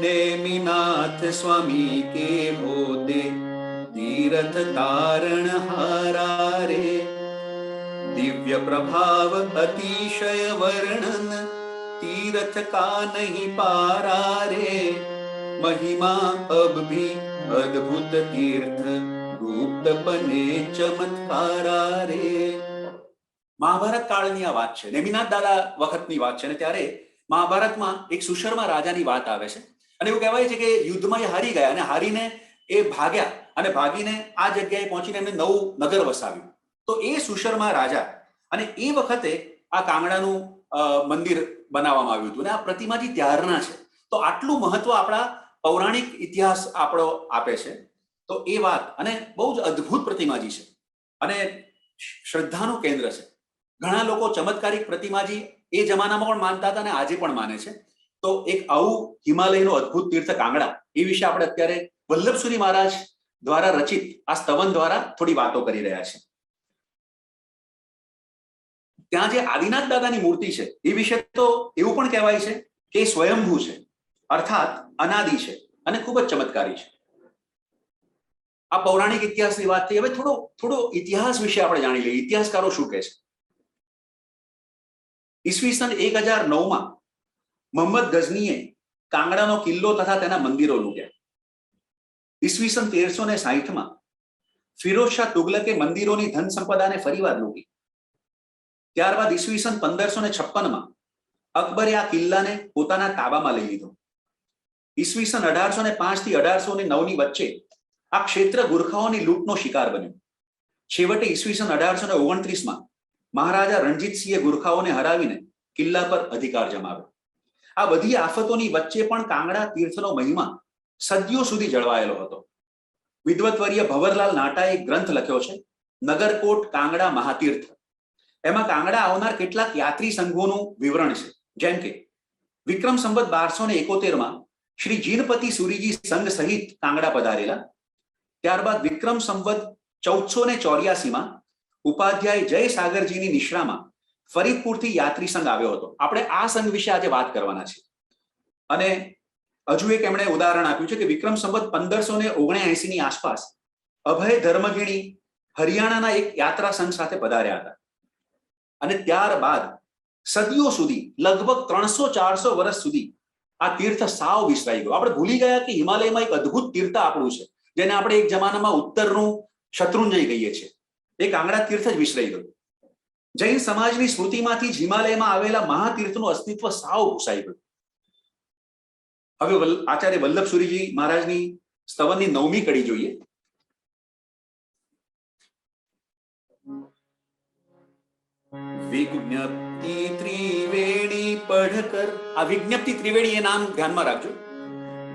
Speaker 3: नेमिनाथ स्वामी के होते, तीरथ तारण हारा रे। दिव्य प्रभाव अतिशय वर्णन, तीरथ का नहीं पारा रे। महिमा अब भी अद्भुत तीर्थ, गुप्त बने चमत्कारा रे। મહાભારત કાળની આ વાત છે, નેમિનાથ દાદા વખતની વાત છે. અને ત્યારે મહાભારતમાં એક સુશર્મા રાજાની વાત આવે છે અને એવું કહેવાય છે કે યુદ્ધમાં એ હારી ગયા અને હારીને એ ભાગ્યા અને ભાગીને આ જગ્યાએ પહોંચીને એમને નવું નગર વસાવ્યું. તો એ સુશર્મા રાજા અને એ વખતે આ કાંગડાનું મંદિર બનાવવામાં આવ્યું હતું અને આ પ્રતિમાજી ત્યારના છે. તો આટલું મહત્વ આપણા પૌરાણિક ઇતિહાસ આપણો આપે છે. તો એ વાત અને બહુ જ અદ્ભુત પ્રતિમાજી છે અને શ્રદ્ધાનું કેન્દ્ર છે. ઘણા લોકો ચમત્કારિક પ્રતિમાજી એ જમાનામાં પણ માનતા હતા અને આજે પણ માને છે. તો એક આવું હિમાલયનું અદ્ભુત તીર્થ કાંગડા, એ વિશે આપણે અત્યારે વલ્લભસુરી મહારાજ દ્વારા રચિત આ સ્તવન દ્વારા થોડી વાતો કરી રહ્યા છે. ત્યાં જે આદિનાથ દાદાની મૂર્તિ છે એ વિશે તો એવું પણ કહેવાય છે કે સ્વયંભૂ છે, અર્થાત અનાદિ છે અને ખૂબ જ ચમત્કારી છે. આ પૌરાણિક ઇતિહાસની વાત થઈ. હવે થોડો ઇતિહાસ વિશે આપણે જાણી લઈએ. ઇતિહાસકારો શું કહે છે? ઈસવીસન 1009માં મોહમ્મદ ગઝનીએ કાંગડાનો કિલ્લો તથા તેના મંદિરો લૂંટ્યા. ઈસવીસન 1360માં ફિરોઝ શાહ તુગલકે મંદિરોની ધન સંપદાને ફરીવાર લૂંટી. ત્યારબાદ ઈસવીસન 1556માં અકબરે આ કિલ્લાને પોતાના તાબામાં લઈ લીધો. ઈસવીસન 1805 થી 1809ની વચ્ચે આ ક્ષેત્ર ગુરખાઓની લૂંટનો શિકાર બન્યું. છેવટે ઈસવીસન 1829માં મહારાજા રણજીતસિંહે ગુરખાઓને હરાવીને કિલ્લા પર અધિકાર જમાવ્યો. આ બધી આફતોની વચ્ચે પણ કાંગડા તીર્થનો મહિમા સદીઓ સુધી જળવાયેલો હતો. વિદ્વત્વર્ય ભવરલાલ નાટાએ એક ગ્રંથ લખ્યો છે, નગરકોટ કાંગડા મહાતીર્થ. એમાં કાંગડા આવનાર કેટલાક યાત્રી સંઘોનું વિવરણ છે. જેમ કે વિક્રમ સંવત 1271માં શ્રી જીનપતિ સુરીજી સંઘ સહિત કાંગડા પધારેલા. ત્યારબાદ વિક્રમ સંવત 1484માં ઉપાધ્યાય જય સાગરજીની નિશ્રામાં ફરીદપુરથી યાત્રી સંઘ આવ્યો હતો. આપણે આ સંઘ વિશે આજે વાત કરવાના છે. અને હજુ એક એમણે ઉદાહરણ આપ્યું છે કે વિક્રમ સંવત 1579ની આસપાસ અભય ધર્મગીણી હરિયાણાના એક યાત્રા સંઘ સાથે પધાર્યા હતા. અને ત્યારબાદ સદીઓ સુધી, લગભગ 300-400 વર્ષ સુધી આ તીર્થ સાવ વિસરાઈ ગયું. આપણે ભૂલી ગયા કે હિમાલયમાં એક અદ્ભુત તીર્થ આપણું છે, જેને આપણે એક જમાનામાં ઉત્તરનું શત્રુંજય કહીએ છીએ. એ કાંગડા તીર્થ જ વિસરાઈ ગયું. જૈન સમાજની સ્મૃતિમાંથી જ હિમાલયમાં આવેલા મહાતીર્થનું અસ્તિત્વ સાવ ભૂસાઈ ગયું. હવે આચાર્ય વલ્લભસુરીજી મહારાજની સ્તવનની 9મી કડી જોઈએ. વિજ્ઞપ્તિ ત્રિવેણી પઢકર. આ વિજ્ઞપ્તિ ત્રિવેણી એ નામ ધ્યાનમાં રાખજો.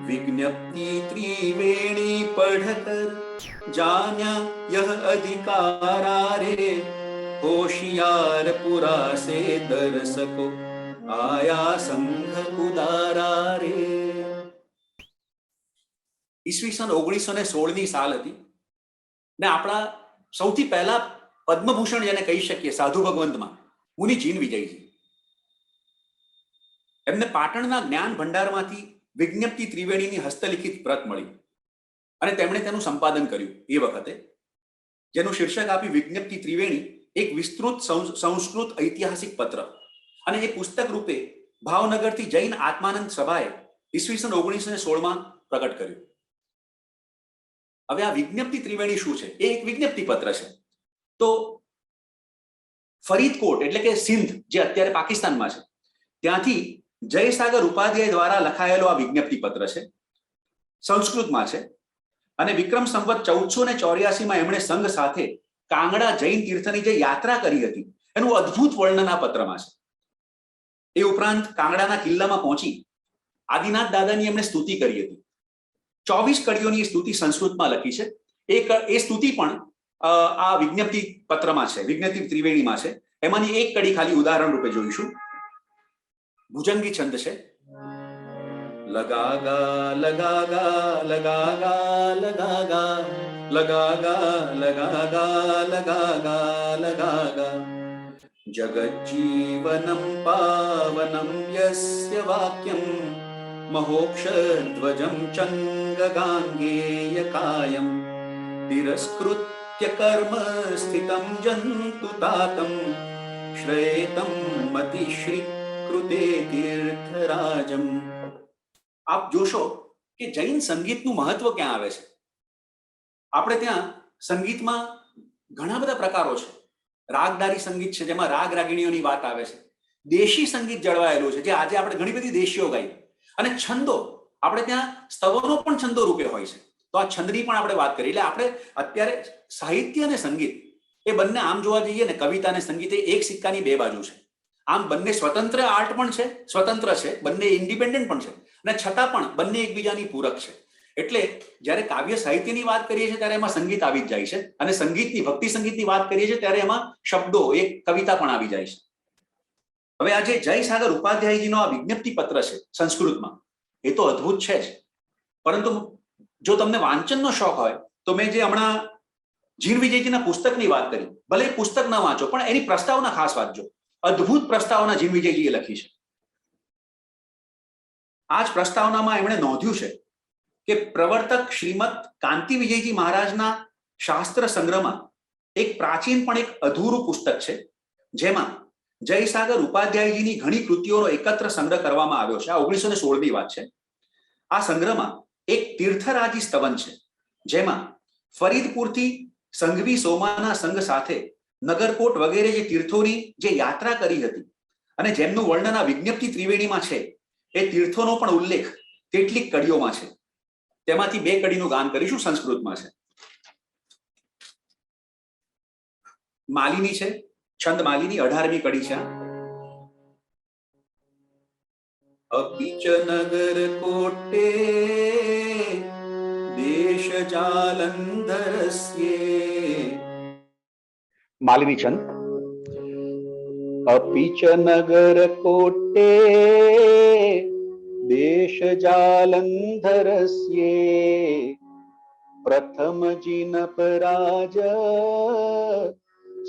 Speaker 3: विज्ञप्ति त्रिवेणी पढ़कर जान्या यह अधिकारा रे, होशियार पुरा से दर्शको आया संघ उदारा रे. ઈસવીસન 1916ની સાલ હતી ને આપણા સૌથી પહેલા પદ્મભૂષણ જેને કહી શકીએ સાધુ ભગવંતમાં મુનિ જીન વિજયજી, એમને પાટણના જ્ઞાન ભંડારમાંથી વિજ્ઞપ્તિ ત્રિવેણીની હસ્તલિખિત પ્રત મળી અને તેમણે તેનું સંપાદન કર્યું એ વખતે, જેનું શીર્ષક આપ્યું વિજ્ઞપ્તિ ત્રિવેણી, એક વિસ્તૃત સંસ્કૃત ઐતિહાસિક પત્ર. અને એ પુસ્તક રૂપે ભાવનગરથી જૈન આત્માનંદ સભાએ ઈસવીસન 1916માં પ્રગટ કર્યું. હવે આ વિજ્ઞપ્તિ ત્રિવેણી શું છે? એ એક વિજ્ઞપ્તિ પત્ર છે. તો ફરીદકોટ એટલે કે સિંધ, જે અત્યારે પાકિસ્તાનમાં છે, ત્યાંથી જયસાગર ઉપાધ્યાય દ્વારા લખાયેલો આ વિજ્ઞપ્તિ પત્ર છે. સંસ્કૃતમાં છે અને વિક્રમ સંવત 1484માં એમણે સંઘ સાથે કાંગડા જૈન તીર્થની જે યાત્રા કરી હતી એનું અદ્ભુત વર્ણન આ પત્રમાં છે. એ ઉપરાંત કાંગડાના કિલ્લામાં પહોંચી આદિનાથ દાદાની એમણે સ્તુતિ કરી હતી. 24 કડીઓની સ્તુતિ સંસ્કૃતમાં લખી છે. એ સ્તુતિ પણ આ વિજ્ઞપ્તિ પત્રમાં છે, વિજ્ઞપ્તિ ત્રિવેણીમાં છે. એમાંની એક કડી ખાલી ઉદાહરણ રૂપે જોઈશું. ભુજંગી છંદ છે. લગાગા લગાગા લગાગા લગાગા લગાગા લગાગા લગાગા લગાગા जगज्जीवनं पावनं यस्य वाक्यं महोक्षध्वजं चङ्गगाङ्गेयकायं तिरस्कृत्य कर्म स्थितं जन्तुतातं श्रेतं मतिश्रीकृते तीर्थराजम्। आप जोशो કે જૈન સંગીતનું મહત્વ ક્યાં આવે છે. આપણે ત્યાં સંગીતમાં ઘણા બધા પ્રકારો છે. રાગદારી સંગીત છે જેમાં રાગ રાગિણીઓની વાત આવે છે. દેશી સંગીત જળવાયેલું છે જે આજે આપણે ઘણી બધી દેશીઓ ગાઈ. અને છંદો આપણે ત્યાં સ્તવનો પણ છંદો રૂપે હોય છે. તો આ છંદની પણ આપણે વાત કરી. એટલે આપણે અત્યારે સાહિત્ય અને સંગીત એ બંને આમ જોવા જઈએ ને, કવિતા અને સંગીત એ એક સિક્કાની બે બાજુ છે. આમ બંને સ્વતંત્ર આર્ટ પણ છે, સ્વતંત્ર છે, બંને ઇન્ડિપેન્ડન્ટ પણ છે, અને છતાં પણ બંને એકબીજાની પૂરક છે. એટલે જ્યારે કાવ્ય સાહિત્યની વાત કરીએ છીએ ત્યારે એમાં સંગીત આવી જ જાય છે, અને સંગીતની ભક્તિ સંગીતની વાત કરીએ છીએ ત્યારે એમાં શબ્દો, એક કવિતા પણ આવી જાય છે. હવે આ જે જયસાગર ઉપાધ્યાયજીનો આ વિજ્ઞપ્તિ પત્ર છે સંસ્કૃતમાં, એ તો અદ્ભુત છે જ. પરંતુ જો તમને વાંચનનો શોખ હોય તો મેં જે હમણાં જીન વિજયજીના પુસ્તકની વાત કરી, ભલે પુસ્તક ન વાંચો પણ એની પ્રસ્તાવના ખાસ વાંચજો. અદ્ભુત પ્રસ્તાવના જીન વિજયજીએ લખી છે. આ જ પ્રસ્તાવનામાં એમણે નોંધ્યું છે કે પ્રવર્તક શ્રીમદ કાંતિ વિજયજી મહારાજના શાસ્ત્ર સંગ્રહમાં એક પ્રાચીન પણ એક અધૂરું પુસ્તક છે જેમાં જયસાગર ઉપાધ્યાયજીની ઘણી કૃતિઓનો એકત્ર સંગ્રહ કરવામાં આવ્યો છે. આ 1916ની વાત છે. આ સંગ્રહમાં એક તીર્થરાજી સ્તવન છે જેમાં ફરીદપુરથી સંઘવી સોમાના સંઘ સાથે નગરકોટ વગેરે જે તીર્થોની જે યાત્રા કરી હતી અને જેમનું વર્ણન આ વિજ્ઞપ્તિ ત્રિવેણીમાં છે, એ તીર્થોનો પણ ઉલ્લેખ કેટલીક કડીઓમાં છે. તેમાંથી બે કડીનું ગાન કરીશું. સંસ્કૃતમાં છે. માલિની છે, છંદ માલિની, 18મી કડી છે. અપિચ નગર કોટે દેશ જાલંધરસ્યે. માલિની છંદ. અપિચ નગર કોટે દેશ જાલંધરસ્યે પ્રથમ જીનપ રાજ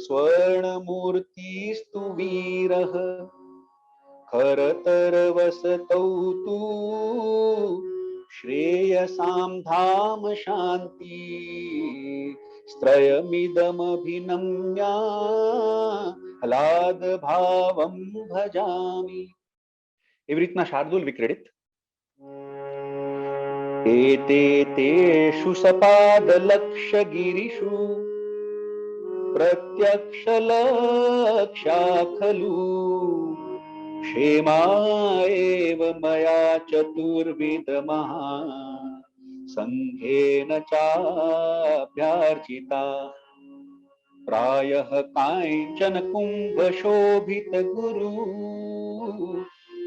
Speaker 3: સ્વર્ણમૂર્તિસ્તુ વીરઃ ખરતર વસતૌ તુ શ્રેયસામ ધામ શાંતિ સ્ત્રયમિદમભિનમ્યા હલાદ ભાવમ ભજામિ. એવી રીતના શાર્દુલ વિક્રીડિત. એતે તેષુ સપાદ લક્ષ્ય ગિરિષુ પ્રત્યક્ષ લક્ષ્યા ખલુ ક્ષેમાએવ મયા ચતુર્વિધ મહા સંઘેન ચાભ્યાર્ચિતા પ્રાયઃ કાંચન કુંભ શોભિત ગુરુ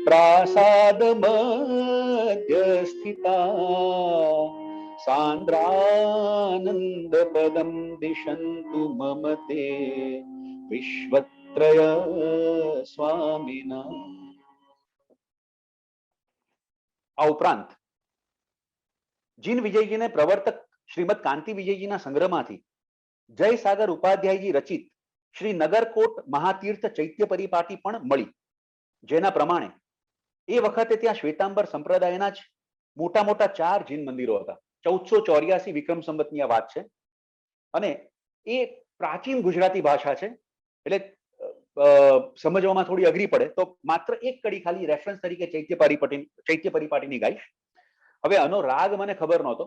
Speaker 3: પ્રાસાદ મધ્યસ્થિતા સાંદ્રાનંદ પદમ દિશંતુ મમ તે વિશ્વત્રય સ્વામિના. આ ઉપરાંત જીન વિજયજીને પ્રવર્તક શ્રીમદ કાંતિ વિજયજીના સંગ્રહમાંથી જયસાગર ઉપાધ્યાયજી રચિત શ્રી નગરકોટ મહાતીર્થ ચૈત્ય પરિપાટી પણ મળી, જેના પ્રમાણે એ વખતે ત્યાં શ્વેતાંબર સંપ્રદાયના જ મોટા મોટા 4 જીન મંદિરો હતા. 1484 વિક્રમ સંવતની આ વાત છે અને એ પ્રાચીન ગુજરાતી ભાષા છે એટલે સમજવામાં થોડી અઘરી પડે, તો માત્ર એક કડી ખાલી રેફરન્સ તરીકે ચૈત્ય પરિપાટીની ગાઈશ. હવે આનો રાગ મને ખબર નહોતો,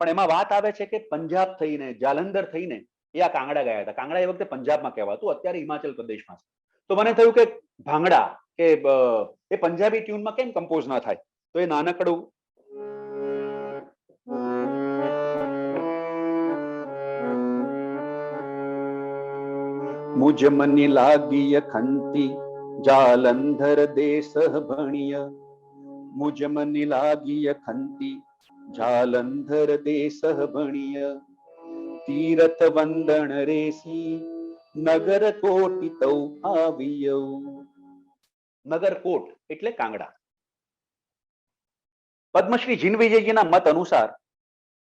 Speaker 3: પણ એમાં વાત આવે છે કે પંજાબ થઈને, જાલંધર થઈને એ આ કાંગડા ગયા હતા. કાંગડા એ વખતે પંજાબમાં કહેવાતું, અત્યારે હિમાચલ પ્રદેશમાં છે. તો મને થયું કે ભાંગડા કે એ પંજાબી ટ્યુનમાં કેમ કમ્પોઝ ના થાય, તો એ નાનકડું મુજ મની લાગીય ખંતી જાલંધર દેશ ભણિય મુજ મની લાગીય ખંતી જાલંધર દેશ ભણિય તીરથ વંદન રેસી નગર કોટી તૌ આવ્યો. નગરકોટ એટલે કાંગડા. પદ્મશ્રી જીન વિજયજીના મત અનુસાર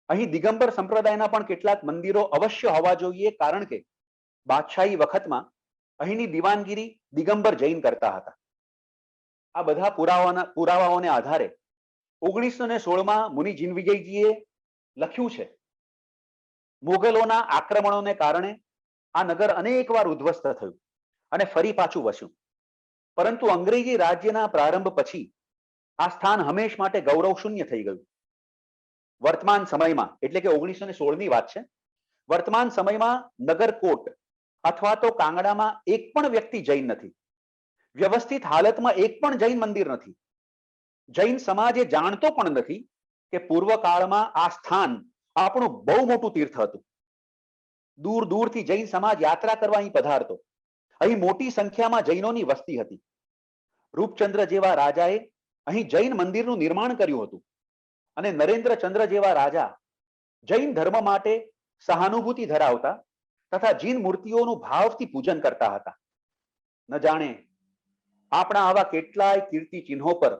Speaker 3: અહીં દિગંબર સંપ્રદાયના પણ કેટલાક મંદિરો અવશ્ય હોવા જોઈએ, કારણ કે બાદશાહી વખતમાં
Speaker 4: અહીંની દિવાનગીરી દિગંબર જૈન કરતા હતા. આ બધા પુરાવાઓને આધારે 1916માં મુનિ જિનવિજયજીએ લખ્યું છે, મુગલોના આક્રમણોને કારણે આ નગર અનેકવાર ઉદ્ધવસ્ત થયું અને ફરી પાછું વસ્યું, પરંતુ અંગ્રેજી રાજ્યના પ્રારંભ પછી આ સ્થાન હંમેશ માટે ગૌરવ શૂન્ય થઈ ગયું. વર્તમાન સમયમાં, એટલે કે 1916ની વાત છે, વર્તમાન સમયમાં નગરકોટ અથવા તો કાંગડામાં એક પણ વ્યક્તિ જૈન નથી. વ્યવસ્થિત હાલતમાં એક પણ જૈન મંદિર નથી. જૈન સમાજ એ જાણતો પણ નથી કે પૂર્વકાળમાં આ સ્થાન આપણું બહુ મોટું તીર્થ હતું. દૂર દૂરથી જૈન સમાજ યાત્રા કરવા અહીં પધારતો. અહીં મોટી સંખ્યામાં જૈનોની વસ્તી હતી. રૂપચંદ્ર જેવા રાજાએ અહીં જૈન મંદિરનું નિર્માણ કર્યું હતું અને નરેન્દ્રચંદ્ર જેવા રાજા જૈન ધર્મ માટે સહાનુભૂતિ ધરાવતા તથા જૈન મૂર્તિઓનું ભાવથી પૂજન કરતા હતા. ન જાણે આપણા આવા કેટલાય કીર્તિ ચિહ્નો પર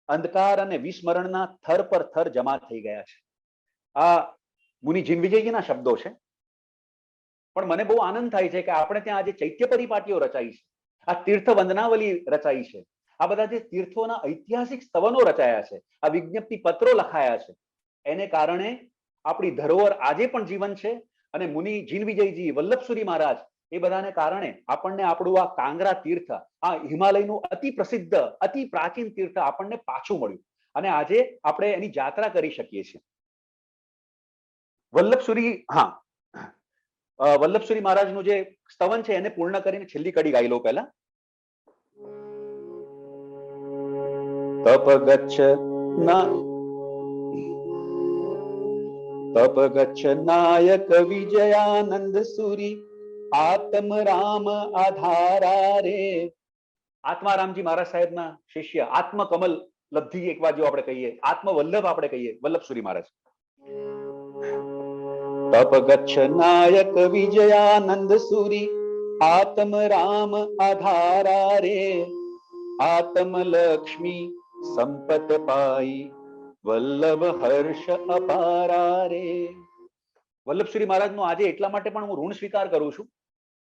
Speaker 4: અંધકાર અને વિસ્મરણના થર પર થર જમા થઈ ગયા છે. આ મુનિ જિનવિજયજીના શબ્દો છે. પણ મને બહુ આનંદ થાય છે કે આપણે ત્યાં આજે ચૈત્ય પરિપાટીઓ રચાઈ છે, આ તીર્થ વંદનાવલી રચાઈ છે, આ બધા જે તીર્થોના ઐતિહાસિક સ્તવનો રચાયા છે, આ વિજ્ઞપ્તિ પત્રો લખાયા છે, એને કારણે આપણી ધરોહર આજે પણ જીવન છે. અને મુનિ જિનવિજયજી, વલ્લભસુરી મહારાજ, એ બધાને કારણે આપણને આપણું આ કાંગરા તીર્થ, આ હિમાલયનું અતિ પ્રસિદ્ધ અતિ પ્રાચીન તીર્થ આપણને પાછું મળ્યું અને આજે આપણે એની જાત્રા કરી શકીએ છીએ. વલ્લભસુરી મહારાજનું જે સ્તવન છે એને પૂર્ણ કરીને છેલ્લી કડી ગાઈ લો પહેલા. તપ ગચ્છ નાયક વિજયાનંદ સુરી આત્મ રામ આધારા રે. આત્મારામજી મહારાજ સાહેબના શિષ્ય, આત્મકમલ લબ્ધિ એક વાર જો આપણે કહીએ, આત્મવલ્લભ આપણે કહીએ, વલ્લભસુરી મહારાજ. તપ ગચ્છ નાયક વિજયાનંદ સુરી આત્મ રામ આધારા રે. આત્મ લક્ષ્મી સંપત પાઈ વલ્લભ હર્ષ અપારા રે. વલ્લભસુરી મહારાજનો આજે એટલા માટે પણ હું ઋણ સ્વીકાર કરું છું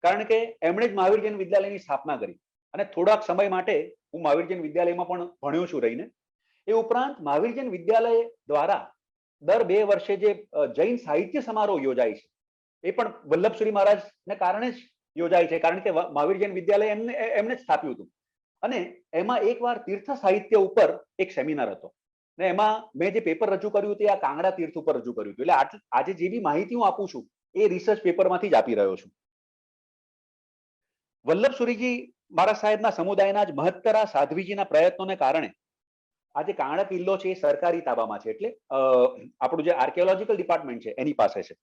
Speaker 4: કારણ કે એમણે જ મહાવીર જૈન વિદ્યાલયની સ્થાપના કરી અને થોડાક સમય માટે હું મહાવીર જૈન વિદ્યાલયમાં પણ ભણ્યો છું રહીને. એ ઉપરાંત મહાવીર જૈન વિદ્યાલય દ્વારા દર 2 વર્ષે જે જૈન સાહિત્ય સમારોહ યોજાય છે એ પણ વલ્લભસુરી મહારાજને કારણે જ યોજાય છે, કારણ કે મહાવીર જૈન વિદ્યાલય એમને જ સ્થાપ્યું હતું. અને એમાં એકવાર તીર્થ સાહિત્ય ઉપર એક સેમિનાર હતો ને એમાં મેં જે પેપર રજૂ કર્યું હતું આ કાંગડા તીર્થ ઉપર રજૂ કર્યું હતું. એટલે આજે જે બી માહિતી હું આપું છું એ રિસર્ચ પેપરમાંથી જ આપી રહ્યો છું. વલ્લભસુરીજી મારા સાહેબના સમુદાયના જ મહત્તરા સાધ્વીજીના પ્રયત્નોને કારણે આજે કાંગડા કિલ્લો છે એ સરકારી તાબામાં છે, એટલે આપણું જે આર્કિયોલોજીકલ ડિપાર્ટમેન્ટ છે એની પાસે છે.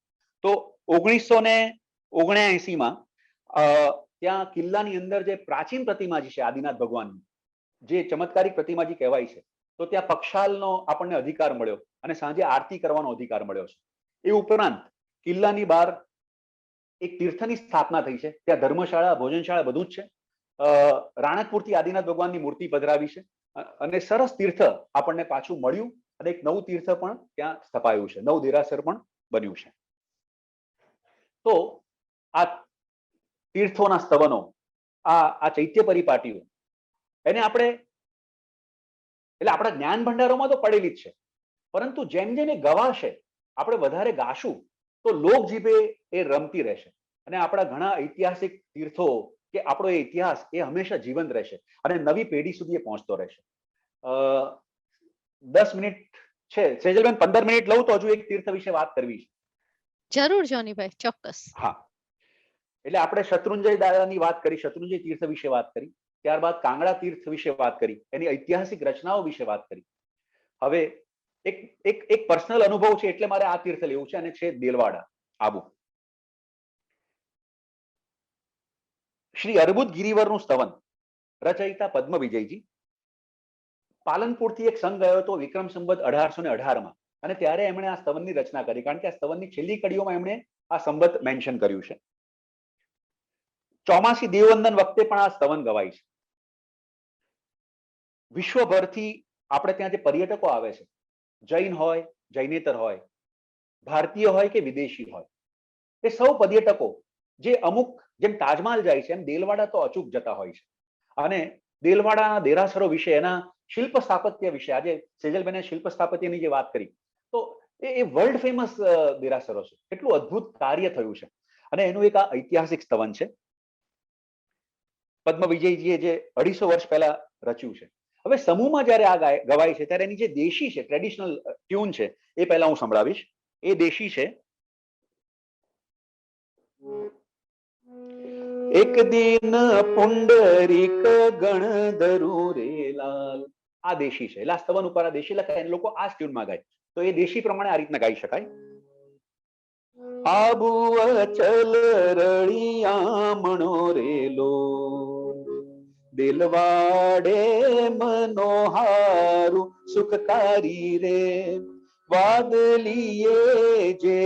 Speaker 4: તો 1979માં ત્યાં કિલ્લાની અંદર જે પ્રાચીન પ્રતિમાજી છે આદિનાથ ભગવાનની, જે ચમત્કારિક પ્રતિમાજી કહેવાય છે, તો ત્યાં પક્ષાલનો આપણને અધિકાર મળ્યો અને સાંજે આરતી કરવાનો અધિકાર મળ્યો છે. એ ઉપરાંત કિલ્લાની બહાર એક તીર્થની સ્થાપના થઈ છે, ત્યાં ધર્મશાળા, ભોજનશાળા બધું જ છે. રાણકપુરથી આદિનાથ ભગવાનની મૂર્તિ પધરાવી છે અને સરસ તીર્થ આપણને પાછું મળ્યું અને એક નવું તીર્થ પણ ત્યાં સ્થપાયું છે, નવું દેરાસર પણ બન્યું છે. તો આ તીર્થોના સ્તવનો, આ ચૈત્ય પરિપાટીઓ, એને આપણે એટલે આપણા જ્ઞાન ભંડારોમાં તો પડેલી જ છે, પરંતુ જેમ જેમ એ ગવાશે, આપણે વધારે ગાશું તો લોકજીભે એ રમતી રહેશે અને આપણા ઘણા ઐતિહાસિક તીર્થો કે આપણો એ ઇતિહાસ એ હંમેશા જીવંત રહેશે અને નવી પેઢી સુધી એ પહોંચતો રહેશે. 10 મિનિટ છે સેજલબેન, 15 મિનિટ લઉં તો હજુ એક તીર્થ વિશે વાત કરવી છે.
Speaker 1: જરૂર જોનીભાઈ, ચોક્કસ.
Speaker 4: હા, એટલે આપણે શત્રુંજય દાદાની વાત કરી, શત્રુંજય તીર્થ વિશે વાત કરી, ત્યારબાદ કાંગડા તીર્થ વિશે વાત કરી, એની ઐતિહાસિક રચનાઓ વિશે વાત કરી. હવે એક પર્સનલ અનુભવ છે એટલે મારે આ તીર્થ લેવું છે અને છે દેલવાડા, આબુ. શ્રી અર્બુદ ગિરિવરનું સ્તવન રચયિતા પદ્મ વિજયજી. પાલનપુરથી એક સંઘ ગયો હતો વિક્રમ સંવત 1818માં અને ત્યારે એમણે આ સ્તવનની રચના કરી, કારણ કે આ સ્તવનની છેલ્લી કડીઓમાં એમણે આ સંવત મેન્શન કર્યું છે. ચોમાસી દેવવંદન વખતે પણ આ સ્તવન ગવાય છે. વિશ્વભરથી આપણે ત્યાં જે પર્યટકો આવે છે, જૈન હોય, જૈનેતર હોય, ભારતીય હોય કે વિદેશી હોય, એ સૌ પર્યટકો જે અમુક જેમ તાજમહાલ જાય છે એમ દેલવાડા તો અચૂક જતા હોય છે. અને દેલવાડાના દેરાસરો વિશે, એના શિલ્પ સ્થાપત્ય વિશે, આજે સેજલબેને શિલ્પ સ્થાપત્યની જે વાત કરી, તો એ વર્લ્ડ ફેમસ દેરાસરો છે. કેટલું અદ્ભુત કાર્ય થયું છે. અને એનું એક આ ઐતિહાસિક સ્તવન છે પદ્મ વિજયજીએ જે 250 વર્ષ પહેલા રચ્યું છે. હવે સમૂહમાં જ્યારે આ ગવાય છે ત્યારે એની જે દેશી છે, ટ્રેડિશનલ ટ્યુન છે, એ પહેલા હું સંભળાવીશ. એ દેશી છે. એક દિન પુંડરીક ગણધરુ રે લાલ. આ દેશી છે. એટલે આ સ્તવન ઉપર આ દેશી લખાય અને લોકો આ ટ્યુનમાં ગાય. તો એ દેશી પ્રમાણે આ રીતના ગાઈ શકાય. આબુ અચલ રળિયામણો રેલો, દિલવાડે મનોહારુ સુખકારી રે, વાદલીએ જે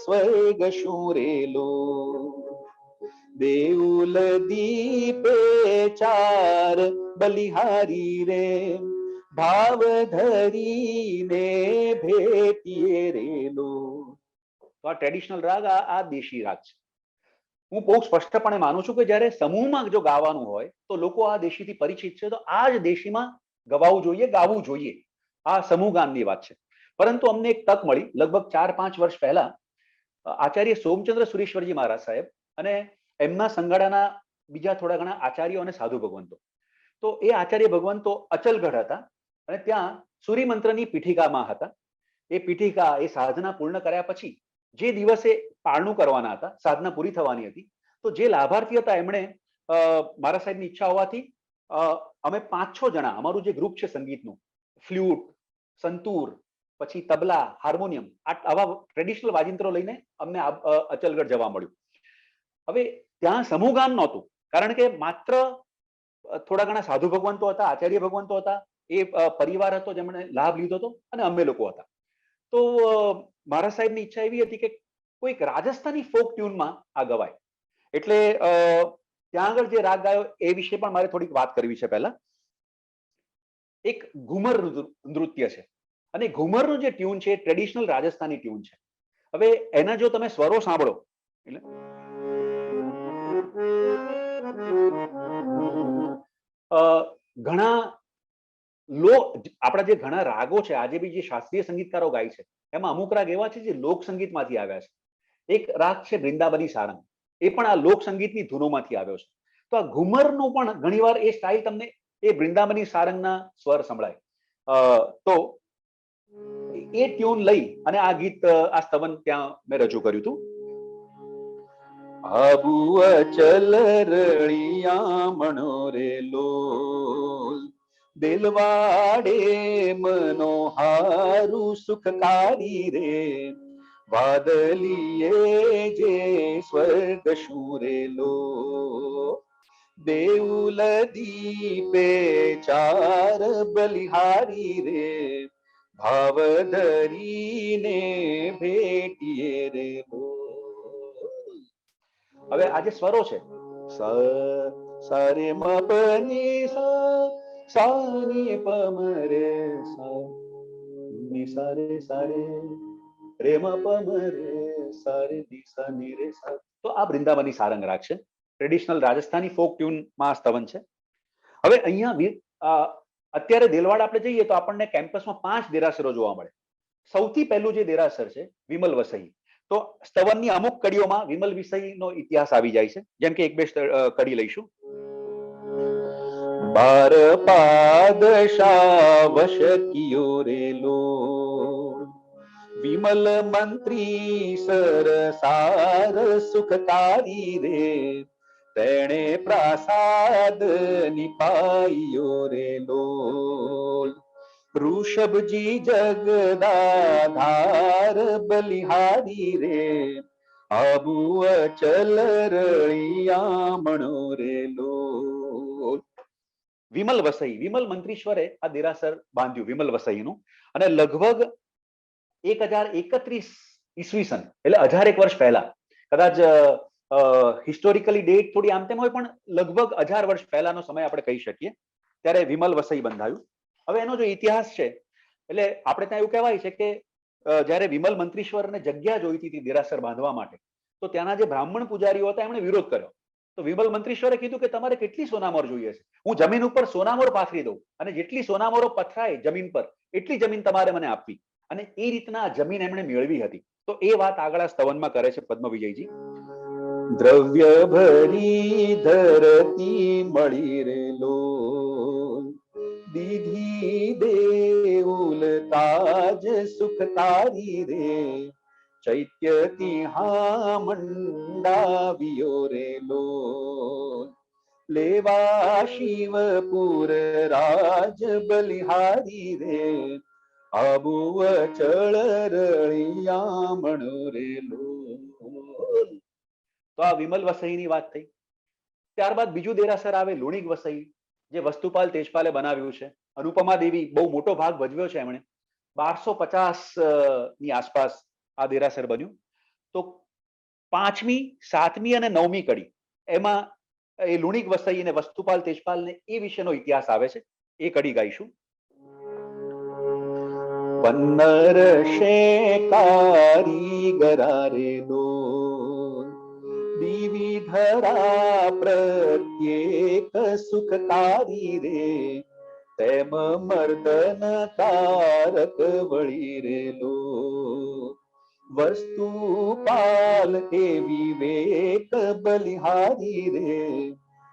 Speaker 4: સ્વર્ગ શુરેલો, દેઉલ દીપે ચાર બલિહારી રે, ભાવ ધરીને ભેટીએ રેલો. તો આ ટ્રેડિશનલ રાગ, આ દેશી રાગ છે. હું બહુ સ્પષ્ટપણે માનું છું કે જ્યારે સમૂહમાં જો ગાવાનું હોય તો લોકો આ દેશીથી પરિચિત છે, તો આ જ દેશીમાં ગવાવું જોઈએ, ગાવું જોઈએ. આ સમૂહ ગાનની વાત છે. પરંતુ અમને એક તક મળી લગભગ 4-5 વર્ષ પહેલા, આચાર્ય સોમચંદ્ર સુરેશ્વરજી મહારાજ સાહેબ અને એમના સંગાડાના બીજા થોડા ઘણા આચાર્યો અને સાધુ ભગવંતો, તો એ આચાર્ય ભગવંતો અચલગઢ હતા અને ત્યાં સૂર્યમંત્રની પીઠિકામાં હતા. એ પીઠિકા, એ સાધના પૂર્ણ કર્યા પછી જે દિવસે પારણું કરવાના હતા, સાધના પૂરી થવાની હતી, તો જે લાભાર્થી હતા એમણે મારા સાહેબની ઈચ્છા હોવાથી અમે 5-6 જણા, અમારું જે ગ્રુપ છે સંગીતનું, ફ્લ્યુટ, સંતૂર, પછી તબલા, હાર્મોનિયમ, આવા ટ્રેડિશનલ વાજિંત્રો લઈને અમને અચલગઢ જવા મળ્યું. હવે ત્યાં સમૂહ ગાન નહોતું, કારણ કે માત્ર થોડા ઘણા સાધુ ભગવંતો હતા, આચાર્ય ભગવંતો હતા, એ પરિવાર હતો જેમણે લાભ લીધો હતો, અને અમે લોકો હતા. તો મારા સાહેબની ઈચ્છા એવી હતી કે કોઈક રાજસ્થાની ફોક ટ્યુનમાં આ ગવાય. એટલે ત્યાં આગળ જે રાગ ગાયો એ વિશે પણ મારે થોડીક વાત કરવી છે. પહેલા એક ઘુમર નૃત્ય છે, અને ઘુમરનું જે ટ્યુન છે એ ટ્રેડિશનલ રાજસ્થાની ટ્યુન છે. હવે એના જો તમે સ્વરો સાંભળો, એટલે ઘણા આપણા જે ઘણા રાગો છે, આજે બી જે શાસ્ત્રીય સંગીતકારો ગાય છે, એમાં અમુક રાગ એવા છે જે લોક સંગીતમાંથી આવ્યા છે. એક રાગ છે વૃંદાવની સારંગ, એ પણ આ લોક સંગીતની ધૂનોમાંથી આવ્યો છે. તો આ ઘુમરનું પણ ઘણીવાર એ સ્ટાઇલ તમને એ વૃંદાવની સારંગના સ્વર સંભળાય. તો એ ટ્યુન લઈ અને આ ગીત, આ સ્તવન ત્યાં મેં રજૂ કર્યું હતું. આબુ અચલ રળિયામણો રેલો, દિલવાડે મનોહારુ સુખકારી રે, વાદલીએ જે સ્વર્ગ શુરેલો, દેઉલ દીપે ચાર બલિહારી રે, ભાવ ધરીને ભેટીએ રે. હવે આ જે સ્વરો છે, સારે મ પની સાની પમરે ની સારે સારે રે મ પમરે સારે દી સાની રે સા. તો આ વૃંદાવની સારંગ રાગ છે, ટ્રેડિશનલ રાજસ્થાની ફોક ટ્યુનમાં સ્તવન છે. હવે અહીંયા અત્યારે દેલવાડ આપણે જઈએ તો આપણને કેમ્પસમાં 5 દેરાસરો જોવા મળે. સૌથી પહેલું જે દેરાસર છે વિમલ વસઈ. તો સ્તવનની અમુક કડીઓમાં વિમલ વિષયનો ઇતિહાસ આવી જાય છે. જેમ કે 1-2 કડી લઈશું. 12 પાદશાહ વશ કિયો રેલો, વિમલ મંત્રી સરસાર સુખકારી રે, તેણે પ્રાસાદ નિપાયો રેલો, ઋષભજી જગદાધાર બલિહારી રે, આબુ અચલ રળિયામણો રેલો. વિમલ વસઈ, વિમલ મંત્રીશ્વરે આ દેરાસર બાંધ્યું વિમલ વસઈનું, અને લગભગ 1031 ઈસવીસન, એટલે 1001 વર્ષ પહેલા, કદાચ હિસ્ટોરિકલી ડેટ થોડી આમ તેમ હોય, પણ લગભગ 1000 વર્ષ પહેલાનો સમય આપણે કહી શકીએ, ત્યારે વિમલ વસઈ બંધાયું. હવે એનો જો ઇતિહાસ છે, એટલે આપણે ત્યાં એવું કહેવાય છે કે જ્યારે વિમલ મંત્રીશ્વરને જગ્યા જોઈતી હતી દેરાસર બાંધવા માટે, તો ત્યાંના જે બ્રાહ્મણ પૂજારીઓ હતા એમણે વિરોધ કર્યો તો વિમલ મંત્રીશ્વરે કીધું કે તમારે કેટલી સોનામોર જોઈએ છે? હું જમીન ઉપર સોનામોર પાથરી દઉં અને જેટલી સોનામોરો પથરાય જમીન પર એટલી જમીન તમારે મને આપવી. અને એ રીતના જમીન એમણે મેળવી હતી. તો એ વાત આગળ આ સ્તવનમાં કરે છે પદ્મ વિજયજી. દ્રવ્ય ભરી ધરતી મળી રેલો, દીધી દેઉલ તાજ સુખકારી રે, ચૈત્ય તિહા મંડાવ્યો રેલો, લેવા શિવપુર રાજ બલિહારી રે, આબુ અચળ રળિયામણો રેલો. તો આ વિમલ વસઈની વાત થઈ. ત્યારબાદ બીજું દેરાસર આવે લુણિક વસઈ, જે વસ્તુપાલ તેજપાલે બનાવ્યું છે. અનુપમા દેવી બહુ મોટો ભાગ ભજવ્યો છે એમણે. 1250 ની આસપાસ આ દેરાસર બન્યું. તો 5મી, 7મી અને 9મી કડી એમાં એ લુણિક વસઈ અને વસ્તુપાલ તેજપાલને એ વિશેનો ઇતિહાસ આવે છે. એ કડી ગાઈશું. પન્નર શેકારી ગરારેલો, વિવિધરા પ્રત્યેક સુખકારી રે, તેમ મર્દન તારક વળી રેલો, વસ્તુપાલ એ વિવેક બલિહારી રે,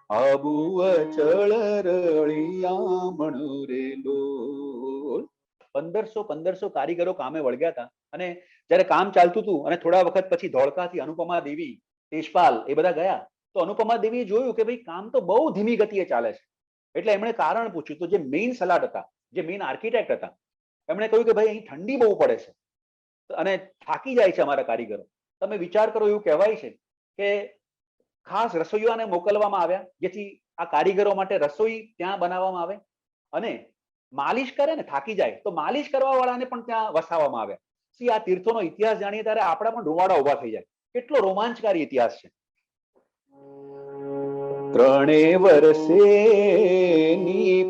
Speaker 4: આબુ અચળ રળિયામણો રેલો. 1500 કારીગરો કામે વળગ્યા હતા. અને જયારે કામ ચાલતું હતું અને થોડા વખત પછી ધોળકાથી અનુપમા દેવી, તેજપાલ એ બધા ગયા, તો અનુપમા દેવીએ જોયું કે ભાઈ કામ તો બહુ ધીમી ગતિએ ચાલે છે. એટલે એમણે કારણ પૂછ્યું. તો જે મેઇન સલાટ હતા, જે મેઇન આર્કિટેક્ટ હતા, એમણે કહ્યું કે ભાઈ અહીં ઠંડી બહુ પડે છે અને થાકી જાય છે અમારા કારીગરો. તમે વિચાર કરો, એવું કહેવાય છે કે ખાસ રસોઈયાને મોકલવામાં આવ્યા જેથી આ કારીગરો માટે રસોઈ ત્યાં બનાવવામાં આવે, અને માલિશ કરે ને થાકી જાય તો માલિશ કરવા વાળાને પણ ત્યાં વસાવવામાં આવ્યા. સી આ તીર્થોનો ઇતિહાસ જાણીએ ત્યારે આપણા પણ રૂવાડા ઉભા થઈ જાય. કેટલો રોમાંચકારી ઇતિહાસ છે. 3 વર્ષે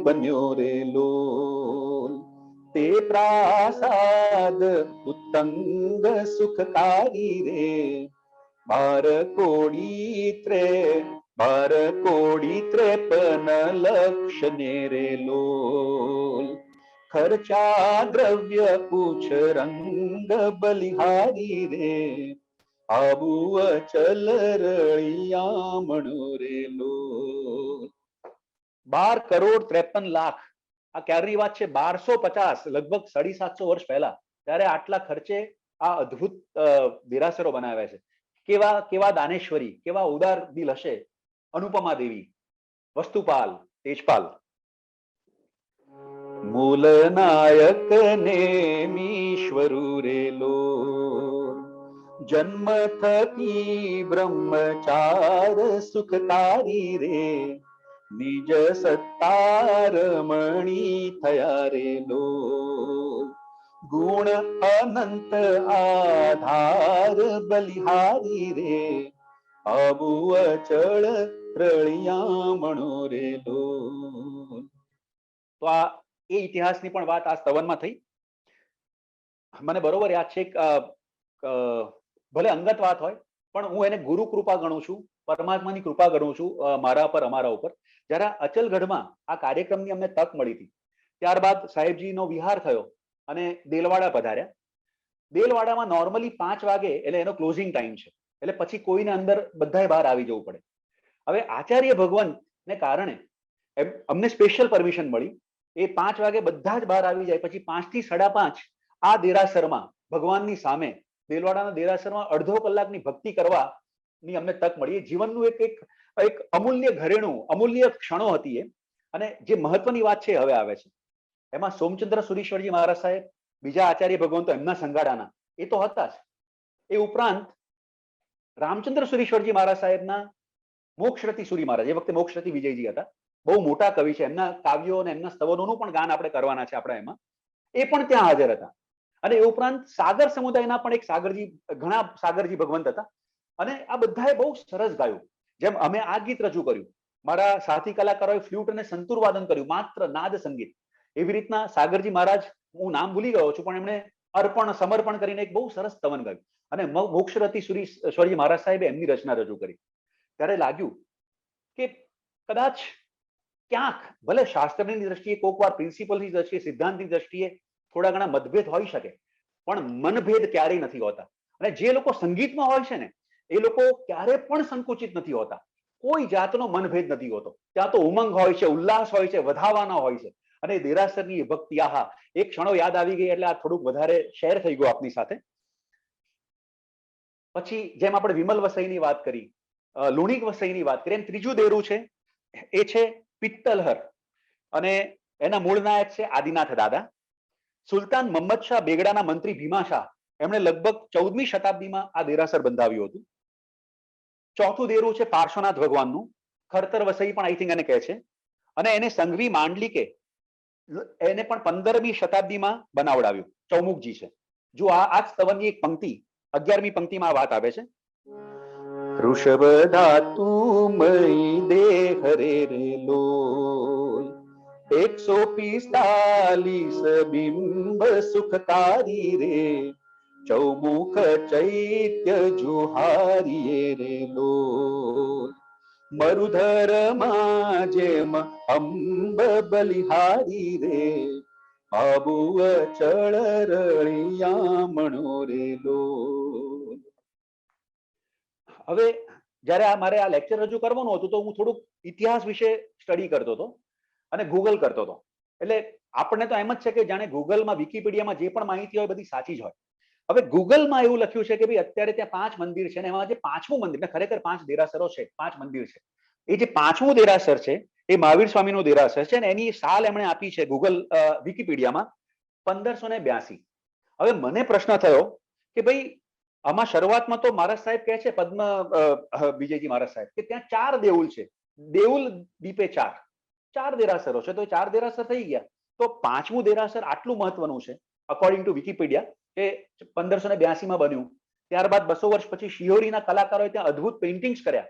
Speaker 4: બન્યો રેલો, તે પ્રાસાદ ઉત્તંગ સુખકારી રે, 12 કોડી 53 લક્ષ ને રેલો, ખર્ચા દ્રવ્ય પૂછ રંગ બલિહારી રે, આબુ અચલ રળિયામણો રેલો. 12 કરોડ 53 લાખ. આ ક્યારની વાત છે? 1250, લગભગ 750 વર્ષ પહેલા. ત્યારે આટલા ખર્ચે આ અદ્ભુત દેરાસરો બનાવ્યા છે. કેવા દાનેશ્વરી, કેવા ઉદાર દિલ હશે અનુપમા દેવી, વસ્તુપાલ, તેજપાલ. મૂલ નાયક નેમીશ્વરુ રેલો, જન્મ થકી બ્રહ્મચાર સુખકારી રે, નિજ સત્તારમણી થયા રેલો, ગુણ અનંત આધાર બલિહારી રે, આબુ અચળ રળિયામણો રેલો. તો આ એ ઇતિહાસની પણ વાત આ સ્તવનમાં થઈ. મને બરોબર યાદ છે, ભલે અંગત વાત હોય પણ હું એને ગુરુ કૃપા ગણું છું, પરમાત્માની કૃપા ગણું છું મારા પર, અમારા ઉપર. જયારે અચલગઢમાં આ કાર્યક્રમની અમને તક મળી હતી, ત્યારબાદ સાહેબજીનો વિહાર થયો અને દેલવાડા પધાર્યા. દેલવાડામાં નોર્મલી 5 વાગે એટલે એનો ક્લોઝિંગ ટાઈમ છે, એટલે પછી કોઈને અંદર બધાએ બહાર આવી જવું પડે. હવે આચાર્ય ભગવાનને કારણે અમને સ્પેશિયલ પરમિશન મળી. એ 5 વાગે બધા જ બહાર આવી જાય. પછી 5 થી 5:30 આ દેરાસરમાં ભગવાનની સામે, દેલવાડાના દેરાસરમાં અડધો કલાકની ભક્તિ કરવાની અમને તક મળી. એ જીવનનું એક અમૂલ્ય ઘરેણું, અમૂલ્ય ક્ષણો હતી એ. અને જે મહત્વની વાત છે હવે આવે છે. એમાં સોમચંદ્ર સુરીશ્વરજી મહારાજ સાહેબ, બીજા આચાર્ય ભગવાન તો એમના સંગાડાના એ તો હતા જ. એ ઉપરાંત રામચંદ્ર સુરીશ્વરજી મહારાજ સાહેબના મોક્ષરતી સુરી મહારાજ, એ વખતે મોક્ષરતી વિજયજી હતા, બહુ મોટા કવિ છે. એમના કાવ્યો અને એમના સ્તવનોનું પણ ગાન આપણે કરવાના છે આપણા એમાં. એ પણ ત્યાં હાજર હતા. અને એ ઉપરાંત સાગર સમુદાયના પણ ઘણા સાગરજી ભગવંત હતા. અને આ બધાએ બહુ સરસ ગાયું. જેમ અમે આ ગીત રજૂ કર્યું, મારા સાથી કલાકારોએ ફ્લ્યુટ અને સંતુર વાદન કર્યું, માત્ર નાદ સંગીત. એવી રીતના સાગરજી મહારાજ, હું નામ ભૂલી ગયો છું, પણ એમણે અર્પણ સમર્પણ કરીને એક બહુ સરસ સ્તવન ગાયું. અને મોક્ષરતી સુરીશ્વરજી મહારાજ સાહેબે એમની રચના રજૂ કરી. ત્યારે લાગ્યું કે કદાચ ક્યાંક ભલે શાસ્ત્રની દ્રષ્ટિએ કોઈક વાર પ્રિન્સિપલની દ્રષ્ટિએ સિદ્ધાંતની દ્રષ્ટિએ થોડા ઘણા મતભેદ હોઈ શકે, પણ મનભેદ ક્યારેય નથી હોતા. અને જે લોકો સંગીતમાં હોય છે ને એ લોકો ક્યારે પણ સંકુચિત નથી હોતા. કોઈ જાતનો મનભેદ નથી હોતો. ત્યાં તો ઉમંગ હોય છે, ઉલ્લાસ હોય છે, વધાવાના હોય છે. અને દેરાસરની ભક્તિ, આહા, એક ક્ષણો યાદ આવી ગઈ એટલે આ થોડુંક વધારે શેર થઈ ગયું આપની સાથે. પછી જેમ આપણે વિમલ વસઈની વાત કરી, લુણિક વસઈની વાત કરી, એમ ત્રીજું દેરું છે એ છે પિત્તલહર, અને એના મૂળ નાયક છે આદિનાથ દાદા. સુલતાન મહમ્મદ શાહ બેગડાના મંત્રી ભીમા શાહ એમણે લગભગ 14મી શતાબ્દીમાં આ દેરાસર બંધાવ્યું હતું. ચોથું દેરું છે પાર્શ્વનાથ ભગવાનનું, ખરતર વસઈ પણ આઈ થિંક એને કહે છે, અને એને સંઘવી માંડલિકે એને પણ 15મી શતાબ્દીમાં બનાવડાવ્યું. ચૌમુખજી છે. જો આ જ સ્તવનની એક પંક્તિ 11મી પંક્તિમાં આ વાત આવે છે. ઋષભ ધાતુ મય દેહ રે રે લોલ 145 બિંબ સુખકારી રે ચૌમુખ ચૈત્ય જુહારીએ રે લોલ મરુધર માં જેમ અંબ બલિહારી રે આબુ અચળ રળિયામણો રે લોલ. હવે જ્યારે મારે આ લેક્ચર રજૂ કરવાનું હતું તો હું થોડુંક ઇતિહાસ વિશે સ્ટડી કરતો હતો અને ગૂગલ કરતો હતો. એટલે આપણને તો એમ જ છે કે જાણે ગૂગલમાં વિકિપીડિયામાં જે પણ માહિતી હોય બધી સાચી જ હોય. હવે ગૂગલમાં એવું લખ્યું છે કે ભાઈ અત્યારે ત્યાં 5 મંદિર છે, અને એમાં જે 5મું મંદિર, ખરેખર 5 દેરાસરો છે, 5 મંદિર છે. એ જે 5મું દેરાસર છે એ મહાવીર સ્વામીનું દેરાસર છે, અને એની સાલ એમણે આપી છે ગૂગલ વિકિપીડિયામાં 1582. હવે મને પ્રશ્ન થયો કે ભાઈ આમાં શરૂઆતમાં તો મહારાજ સાહેબ કહે છે, પદ્મ વિજયજી મહારાજ સાહેબ, કે ત્યાં 4 દેઉલ છે. દેઉલ દીપે 4 દેરાસરો છે, તો 4 દેરાસર થઈ ગયા. તો 5મું દેરાસર આટલું મહત્વનું છે અકોર્ડિંગ ટુ વિકિપીડિયા કે 1582માં બન્યું. ત્યારબાદ 200 વર્ષ પછી શિહોરીના કલાકારોએ ત્યાં અદ્ભુત પેઇન્ટિંગ્સ કર્યા.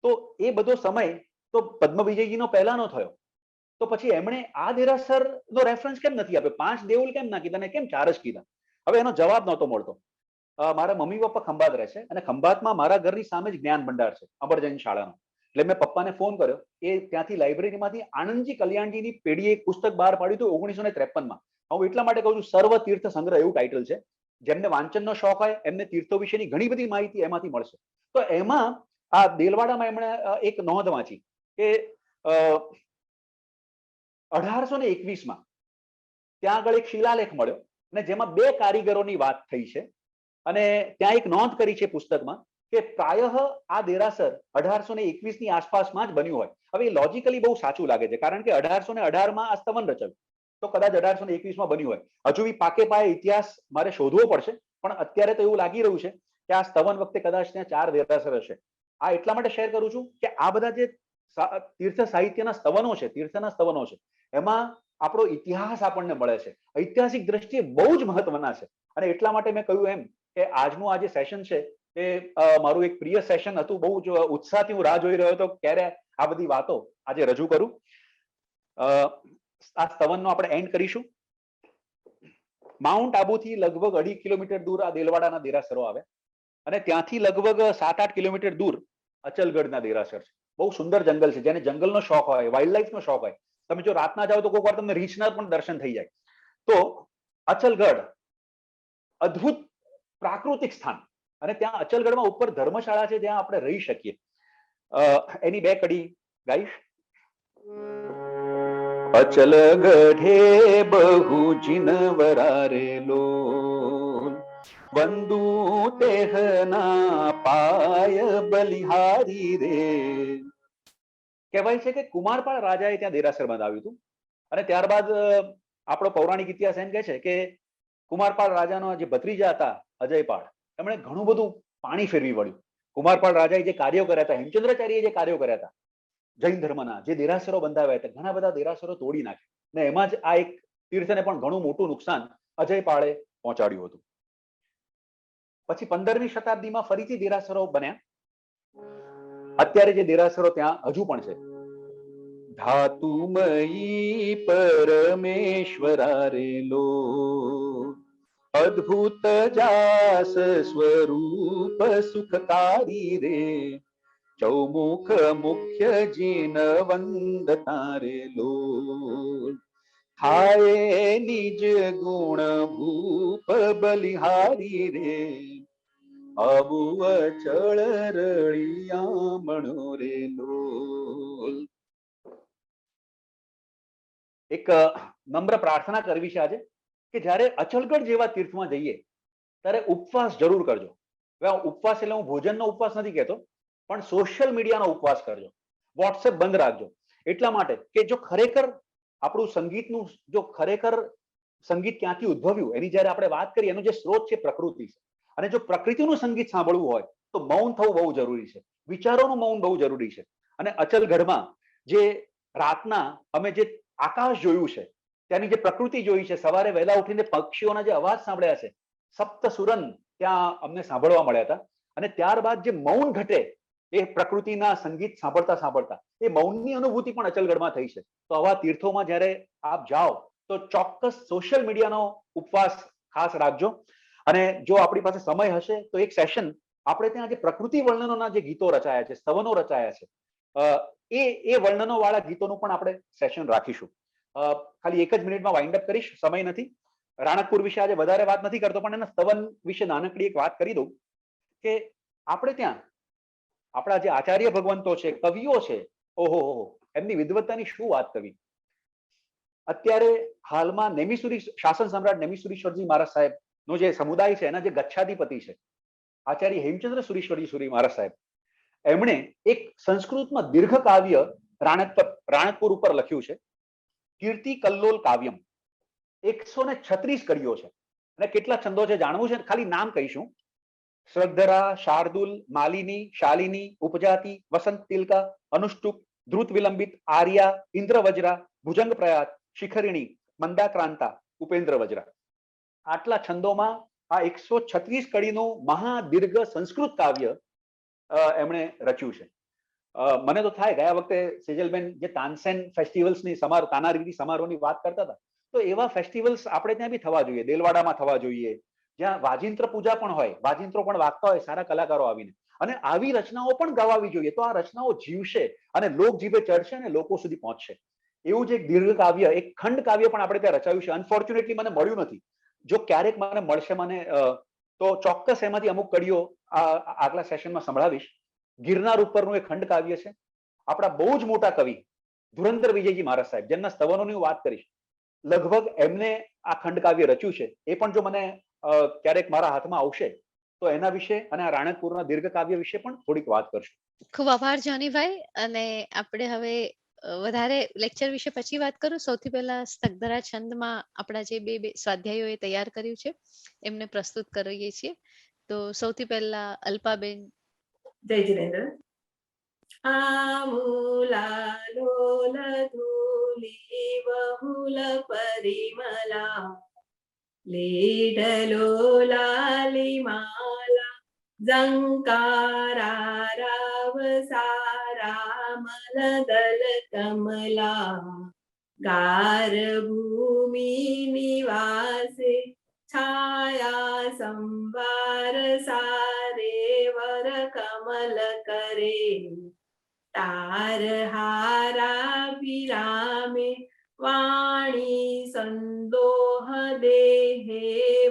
Speaker 4: તો એ બધો સમય તો પદ્મ વિજયજીનો પહેલાનો થયો. તો પછી એમણે આ દેરાસરનો રેફરન્સ કેમ નથી આપ્યો? 5 દેઉલ કેમ ના કીધા ને કેમ 4 જ કીધા? હવે એનો જવાબ નહોતો મળતો. મારા મમ્મી પપ્પા ખંભાત રહે છે, અને ખંભાતમાં મારા ઘરની સામે જ જ્ઞાન ભંડાર છે, અમર જૈન શાળાનો. એટલે મેં પપ્પાને ફોન કર્યો. એ ત્યાંથી લાઇબ્રેરીમાંથી આનંદજી કલ્યાણજીની પેઢીએ એક પુસ્તક બહાર પાડ્યું હતું 1953માં. હું એટલા માટે કહું છું સર્વ તીર્થ સંગ્રહ એવું ટાઇટલ છે. જેમને વાંચનનો શોખ હોય એમને તીર્થો વિશેની ઘણી બધી માહિતી એમાંથી મળશે. તો એમાં આ દેલવાડામાં એમણે એક નોંધ વાંચી કે 1821માં ત્યાં આગળ એક શિલાલેખ મળ્યો, અને જેમાં 2 કારીગરોની વાત થઈ છે. અને ત્યાં એક નોંધ કરી છે પુસ્તકમાં કે પ્રાયઃ આ દેરાસર 1821ની આસપાસમાં જ બન્યું હોય. હવે લોજિકલી બહુ સાચું લાગે છે, કારણ કે 1818માં આ સ્તવન રચાયું, તો કદાચ 1821માં બન્યું હોય. હજુ બી પાકે પાયે ઇતિહાસ મારે શોધવો પડશે, પણ અત્યારે તો એવું લાગી રહ્યું છે કે આ સ્તવન વખતે કદાચ ત્યાં 4 દેરાસર હશે. આ એટલા માટે શેર કરું છું કે આ બધા જે તીર્થ સાહિત્યના સ્તવનો છે, તીર્થના સ્તવનો છે, એમાં આપણો ઇતિહાસ આપણને મળે છે. ઐતિહાસિક દ્રષ્ટિએ બહુ જ મહત્વના છે. અને એટલા માટે મેં કહ્યું એમ કે આજનું આ જે સેશન છે એ મારું એક પ્રિય સેશન હતું. બહુ જ ઉત્સાહથી હું રાહ જોઈ રહ્યો હતો ક્યારે આ બધી વાતો આજે રજૂ કરું. આ સ્તવનનો આપણે એન્ડ કરીશું. માઉન્ટ આબુથી લગભગ 2.5 કિલોમીટર દૂર આ દેલવાડાના દેરાસરો આવે, અને ત્યાંથી લગભગ 7-8 કિલોમીટર દૂર અચલગઢના દેરાસર છે. બહુ સુંદર જંગલ છે. જેને જંગલનો શોખ હોય, વાઇલ્ડ લાઈફનો શોખ હોય, તમે જો રાતના જાઓ તો કોઈક વાર તમને રીંછના પણ દર્શન થઈ જાય. તો અચલગઢ અદ્ભુત પ્રાકૃતિક સ્થાન, અને ત્યાં અચલગઢમાં ઉપર ધર્મશાળા છે જ્યાં આપણે રહી શકીએ. એની 2 કડી ગાઈશ. અચલગઢે બહુ જીનવરારે લોલ વંદુ તેહના પાય બલિહારી રે. કહેવાય છે કે કુમારપાળ રાજાએ ત્યાં દેરાસર બંધાવ્યું હતું, અને ત્યારબાદ આપણો પૌરાણિક ઇતિહાસ એમ કહે છે કે કુમારપાળ રાજાનો જે ભત્રીજા હતા અજયપાળ, એમણે ઘણું બધું પાણી ફેરવી વળ્યું. કુમારપાળ રાજાએ જે કાર્યો કર્યા હતા, હેમચંદ્રાચાર્યએ જે કાર્યો કર્યા હતા જૈન ધર્મના, જે દેરાસરો બંધાવ્યા હતા, ઘણા બધા દેરાસરો તોડી નાખ્યા, ને એમાં જ આ એક તીર્થને પણ ઘણું મોટું નુકસાન અજયપાળે પહોંચાડ્યું હતું. પછી 15મી શતાબ્દીમાં ફરીથી દેરાસરો બન્યા. અત્યારે જે દેરાસરો ત્યાં હજુ પણ છે. ધાતુમયી પરમેશ્વરા રે લો અદ્ભુત જાસ સ્વરૂપ સુખકારી રે ચૌમુખ મુખ્ય જીન વંદ તારે લોલ થાય નિજ ગુણ ભૂપ બલિહારી રે અબુ અચળ રળિયામણો રે લોલ. એક નમ્ર પ્રાર્થના કરવી છે આજે કે જ્યારે અચલગઢ જેવા તીર્થમાં જઈએ ત્યારે ઉપવાસ જરૂર કરજો. હવે આ ઉપવાસ એટલે હું ભોજનનો ઉપવાસ નથી કહેતો, પણ સોશિયલ મીડિયાનો ઉપવાસ કરજો. વોટ્સએપ બંધ રાખજો. એટલા માટે કે જો ખરેખર આપણું સંગીતનું જો ખરેખર સંગીત ક્યાંથી ઉદ્ભવ્યું એની જ્યારે આપણે વાત કરીએ, એનો જે સ્ત્રોત છે પ્રકૃતિ છે. અને જો પ્રકૃતિનું સંગીત સાંભળવું હોય તો મૌન થવું બહુ જરૂરી છે. વિચારોનું મૌન બહુ જરૂરી છે. અને અચલગઢમાં જે રાતના અમે જે આકાશ જોયું છે, ત્યાંની જે પ્રકૃતિ જોઈ છે, સવારે વહેલા ઉઠીને પક્ષીઓના જે અવાજ સાંભળ્યા છે, સપ્ત સુરન ત્યાં અમને સાંભળવા મળ્યા હતા. અને ત્યારબાદ જે મૌન ઘટે એ પ્રકૃતિના સંગીત સાંભળતા સાંભળતા એ મૌનની અનુભૂતિ પણ અચલગઢમાં થઈ છે. તો આવા તીર્થોમાં જ્યારે આપ જાઓ તો ચોક્કસ સોશિયલ મીડિયાનો ઉપવાસ ખાસ રાખજો. અને જો આપણી પાસે સમય હશે તો એક સેશન આપણે ત્યાં જે પ્રકૃતિ વર્ણનોના જે ગીતો રચાયા છે, સ્તવનો રચાયા છે, એ વર્ણનો વાળા ગીતોનું પણ આપણે સેશન રાખીશું. ખાલી એક જ મિનિટમાં વાઇન્ડ અપ કરીશ, સમય નથી. રાણકપુર વિશે આજે વધારે વાત નથી કરતો, પણ એના સ્તવન વિશે નાનકડી એક વાત કરી દઉં કે આપણે ત્યાં આપણા જે આચાર્ય ભગવંતો છે, કવિઓ છે, ઓહો એમની વિદ્વત્તાની શું વાત કરવી. અત્યારે હાલમાં નેમિસુરી શાસન સમ્રાટ નેમિસુરીશ્વરજી મહારાજ સાહેબ નો જે સમુદાય છે, એના જે ગચ્છાધિપતિ છે આચાર્ય હેમચંદ્ર સુરીશ્વરજી સુરી મહારાજ સાહેબ, એમણે એક સંસ્કૃતમાં દીર્ઘ કાવ્ય રાણકપુર ઉપર લખ્યું છે, કીર્તિ કલ્લોલ કાવ્યમ. 136 કડીઓ છે અને કેટલા છંદો છે જાણવું છે? ખાલી નામ કહીશું: શ્રદ્ધરા, શાર્દુલ, માલિની, શાલિની, ઉપજાતિ, વસંત તિલકા, અનુષ્ટુપ, ધ્રુત વિલંબિત, આર્યા, ઇન્દ્રવજ્રા, ભુજંગ પ્રયાત, શિખરિણી, મંદાક્રાંતા, ઉપેન્દ્ર વજ્રા. આટલા છંદોમાં આ 136 કડીનું મહાદીર્ઘ સંસ્કૃત કાવ્ય એમણે રચ્યું છે. મને તો થાય, ગયા વખતે સેજલબેન જે તાનસેન ફેસ્ટિવલ્સની તાનારીરી સમારોહની વાત કરતા હતા, તો એવા ફેસ્ટિવલ્સ આપણે ત્યાં બી થવા જોઈએ, દેલવાડામાં થવા જોઈએ, જ્યાં વાજિંત્ર પૂજા પણ હોય, વાજિંત્રો પણ વાગતા હોય સારા કલાકારો આવીને, અને આવી રચનાઓ પણ ગવાવી જોઈએ. તો આ રચનાઓ જીવશે અને લોક જીભે ચડશે અને લોકો સુધી પહોંચશે. એવું જ એક દીર્ઘ કાવ્ય, એક ખંડ કાવ્ય પણ આપણે ત્યાં રચાયું છે. અનફોર્ચ્યુનેટલી મને મળ્યું નથી. જો ક્યારેક મને મળશે તો ચોક્કસ એમાંથી અમુક કડીઓ આગલા સેશનમાં સંભળાવીશ. ગિરનાર ઉપરનું એક ખંડ કાવ્ય છે. આપણા બહુ જ મોટા કવિ ધુરંધર વિજયજી મહારાજ સાહેબ, જેમના સ્તવનોની વાત કરીશ, લગભગ એમને આ ખંડ કાવ્ય રચ્યું છે. એ પણ જો મને ક્યારેક મારા હાથમાં આવશે તો એના વિશે અને આ રાણકપુરના દીર્ઘ કાવ્ય વિશે પણ થોડીક વાત કરશું.
Speaker 1: ખૂબ આભાર જોનીભાઈ. અને આપણે હવે વધારે લેક્ચર વિશે પછી વાત કરું. સૌથી પહેલા સ્તગધરા છંદમાં આપણા જે બે સ્વાધ્યાયોએ તૈયાર કર્યું છે એમને પ્રસ્તુત કરીએ છીએ. તો સૌથી પહેલા અલ્પાબેન.
Speaker 5: જય જિનેન્દ્ર. આમૂલા લોલ ધૂલી બહુલ પરિમલા લીઢલોલાલી માલા ઝંકારારાવ સારા મલદલ કમલા ગાર ભૂમિ નિવાસે છાયા સંવાર સારે વર કમલ કરે તાર હારા વિરામે વાણી સંદોહ દેહે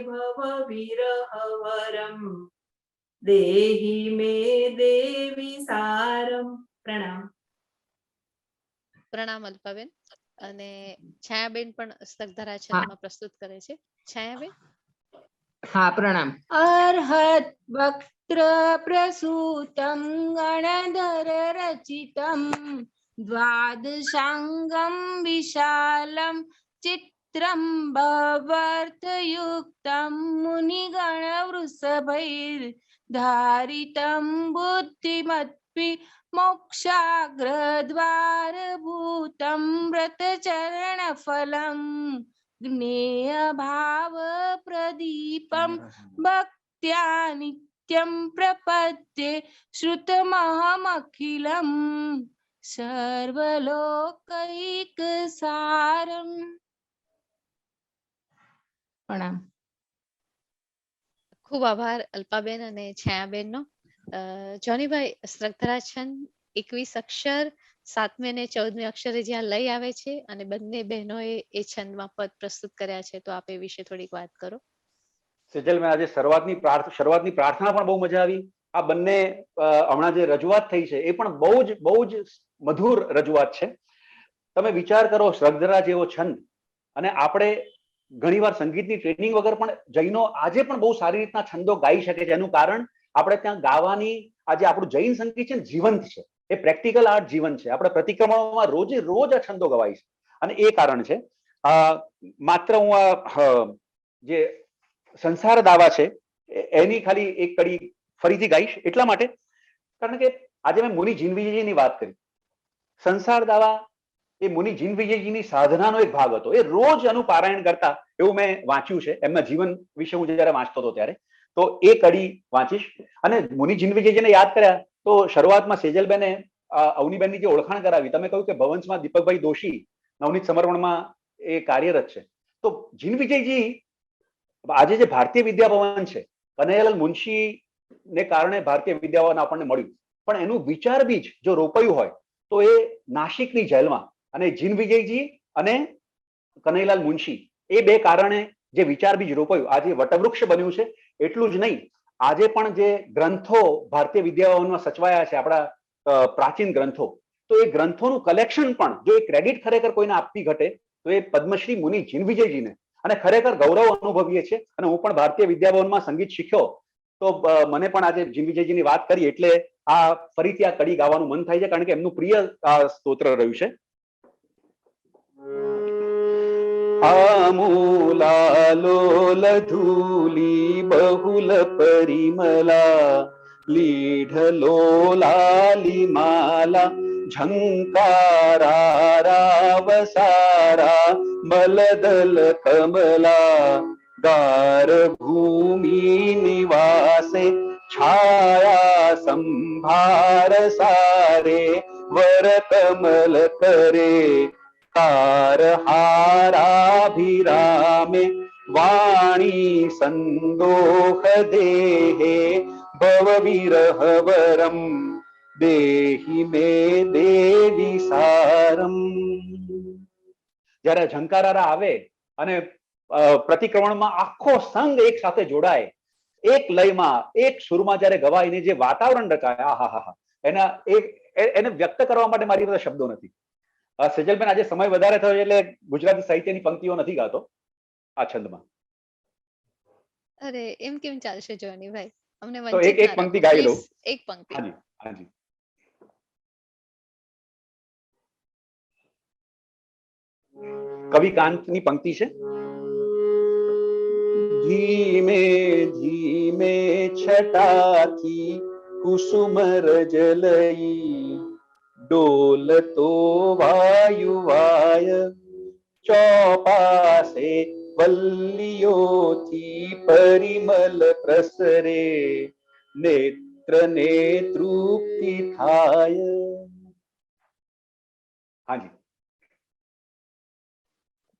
Speaker 5: ભવ વિરહ વરમ દેહી મે દેવી સારમ. પ્રણામ.
Speaker 1: પ્રણામ અલ્પાબેન. અને છાયાબેન પણ સ્તગધરા છંદમાં પ્રસ્તુત કરે છે. છાયાબેન.
Speaker 6: હા, પ્રણામ. અર્હત વક્ત્ર પ્રસૂતમ ગણધર રચિતમ દ્વાદશાંગમ વિશાલમ ચિત્રમ ભવર્થયુક્તમ મુનિગણ વૃષભૈર ધારિતમ બુદ્ધિમત્પિ મોક્ષાગ્રદ્વાર ભૂતમ વ્રતચરણ ફલમ જ્ઞેય ભાવ પ્રદીપમ ભક્ત્યા નિત્યમ પ્રપદ્યે શ્રુતમહમખિલમ સર્વલોકૈક સારમ. પ્રણામ.
Speaker 1: ખૂબ આભાર અલ્પાબેન અને છાયાબેનનો. જોનીભાઈ, સ્ત્રગ્ધરા છંદ 21 અક્ષર, 7મી અને 14મી અક્ષરે જ્યાં લય આવે છે અને બંને બહેનોએ એ છંદમાં પદ પ્રસ્તુત કર્યા છે, તો આપ એ વિશે થોડીક વાત કરો.
Speaker 4: સેજલ, મેં આજે શરૂઆતની પ્રાર્થના પણ બહુ મજા આવી. આ બંને હમણાં જે રજૂઆત થઈ છે એ પણ બહુ જ મધુર રજૂઆત છે. તમે વિચાર કરો, શ્રદ્ધરા જેવો છંદ, અને આપણે ઘણીવાર સંગીતની ટ્રેનિંગ વગર પણ જૈનો આજે પણ બહુ સારી રીતના છંદો ગાઈ શકે છે. એનું કારણ આપણે ત્યાં ગાવાની, આજે આપણું જૈન સંગીત છે ને જીવંત છે, એ પ્રેક્ટિકલ આર્ટ જીવન છે. આપણે પ્રતિક્રમણોમાં રોજે રોજ આ છંદો ગવાય છે, અને એ કારણ છે. માત્ર હું આ જે સંસાર દાવા છે એની ખાલી એક કડી ફરીથી ગાઈશ એટલા માટે, કારણ કે આજે મેં મુનિ જીનવિજયજીની વાત કરી. સંસાર દાવા એ મુનિ જીનવિજયજીની સાધનાનો એક ભાગ હતો. એ રોજ એનું પારાયણ કરતા એવું મેં વાંચ્યું છે. એમના જીવન વિશે હું જયારે વાંચતો હતો ત્યારે, તો એ કડી વાંચીશ. અને મુનિ જીનવિજયજીને યાદ કર્યા તો શરૂઆતમાં સેજલબેને અવનીબેનની જે ઓળખાણ કરાવી, તમે કહ્યું કે ભવંશમાં દીપકભાઈ દોશી નવનીત સમર્પણમાં એ કાર્યરત છે. તો જીનવિજયજી આજે જે ભારતીય વિદ્યાભવન છે, કનૈયાલાલ મુનશી ને કારણે ભારતીય વિદ્યાભવન આપણને મળ્યું, પણ એનું વિચાર બીજ જો રોપાયું હોય તો એ નાસિકની જેલમાં, અને જીનવિજયજી અને કનૈયાલાલ મુનશી એ બે કારણે જે વિચાર બીજ રોપાયું આજે વટવૃક્ષ બન્યું છે. એટલું જ નહીં, આજે પણ જે ગ્રંથો ભારતીય વિદ્યાભવનમાં સચવાયા છે, આપણા પ્રાચીન ગ્રંથો, તો એ ગ્રંથોનું કલેક્શન પણ જો એ ક્રેડિટ ખરેખર કોઈને આપવી ઘટે તો એ પદ્મશ્રી મુનિ જીનવિજયજીને. અને ખરેખર ગૌરવ અનુભવીએ છીએ. અને હું પણ ભારતીય વિદ્યાભવનમાં સંગીત શીખ્યો, તો મને પણ આજે જીનવિજયજીની વાત કરી એટલે આ ફરીથી આ કડી ગાવાનું મન થાય છે, કારણ કે એમનું પ્રિય સ્તોત્ર રહ્યું છે. આમૂલાલોલ ધૂલી બહુલ પરિમલા લીઢલોલાલી માલા ઝંકારાવસારા મલદલ કમલા ગાર ભૂમિ નિવાસે છાયા સંભાર સારે વર કમલ કરે कारहाराभिरामे वाणी संदोह देहे भवविरहवरम देहि मे देवी सारम. જ્યારે ઝંકારારા આવે અને પ્રતિક્રમણમાં આખો સંઘ એક સાથે જોડાય, એક લયમાં એક સુરમાં જ્યારે ગવાય ને જે વાતાવરણ રચાય, આહાહા, એને વ્યક્ત કરવા માટે મારી પાસે શબ્દો નથી. સેજલબેન, આજે સમય વધારે થયો એટલે ગુજરાતી સાહિત્યની પંક્તિઓ નથી ગાતો આ છંદમાં.
Speaker 1: અરે, એમ કેમ ચાલશે જોનીભાઈ? અમને
Speaker 4: તો
Speaker 1: વંચિત
Speaker 4: એક
Speaker 1: ના
Speaker 4: પંક્તિ
Speaker 1: રાખો,
Speaker 4: ગાઈ લઉં.
Speaker 1: પ્લીઝ. એક પંક્તિ.
Speaker 4: હાજી હાજી. કવિ કાંતની પંક્તિ છે. ધીમે ધીમે છટાથી કુસુમર જલઈ ડોલતો વાયુવાય ચોપાસે વલ્લીઓથી પરિમલ પ્રસરે નેત્રને તૃપ્તિ થાય. હાજી.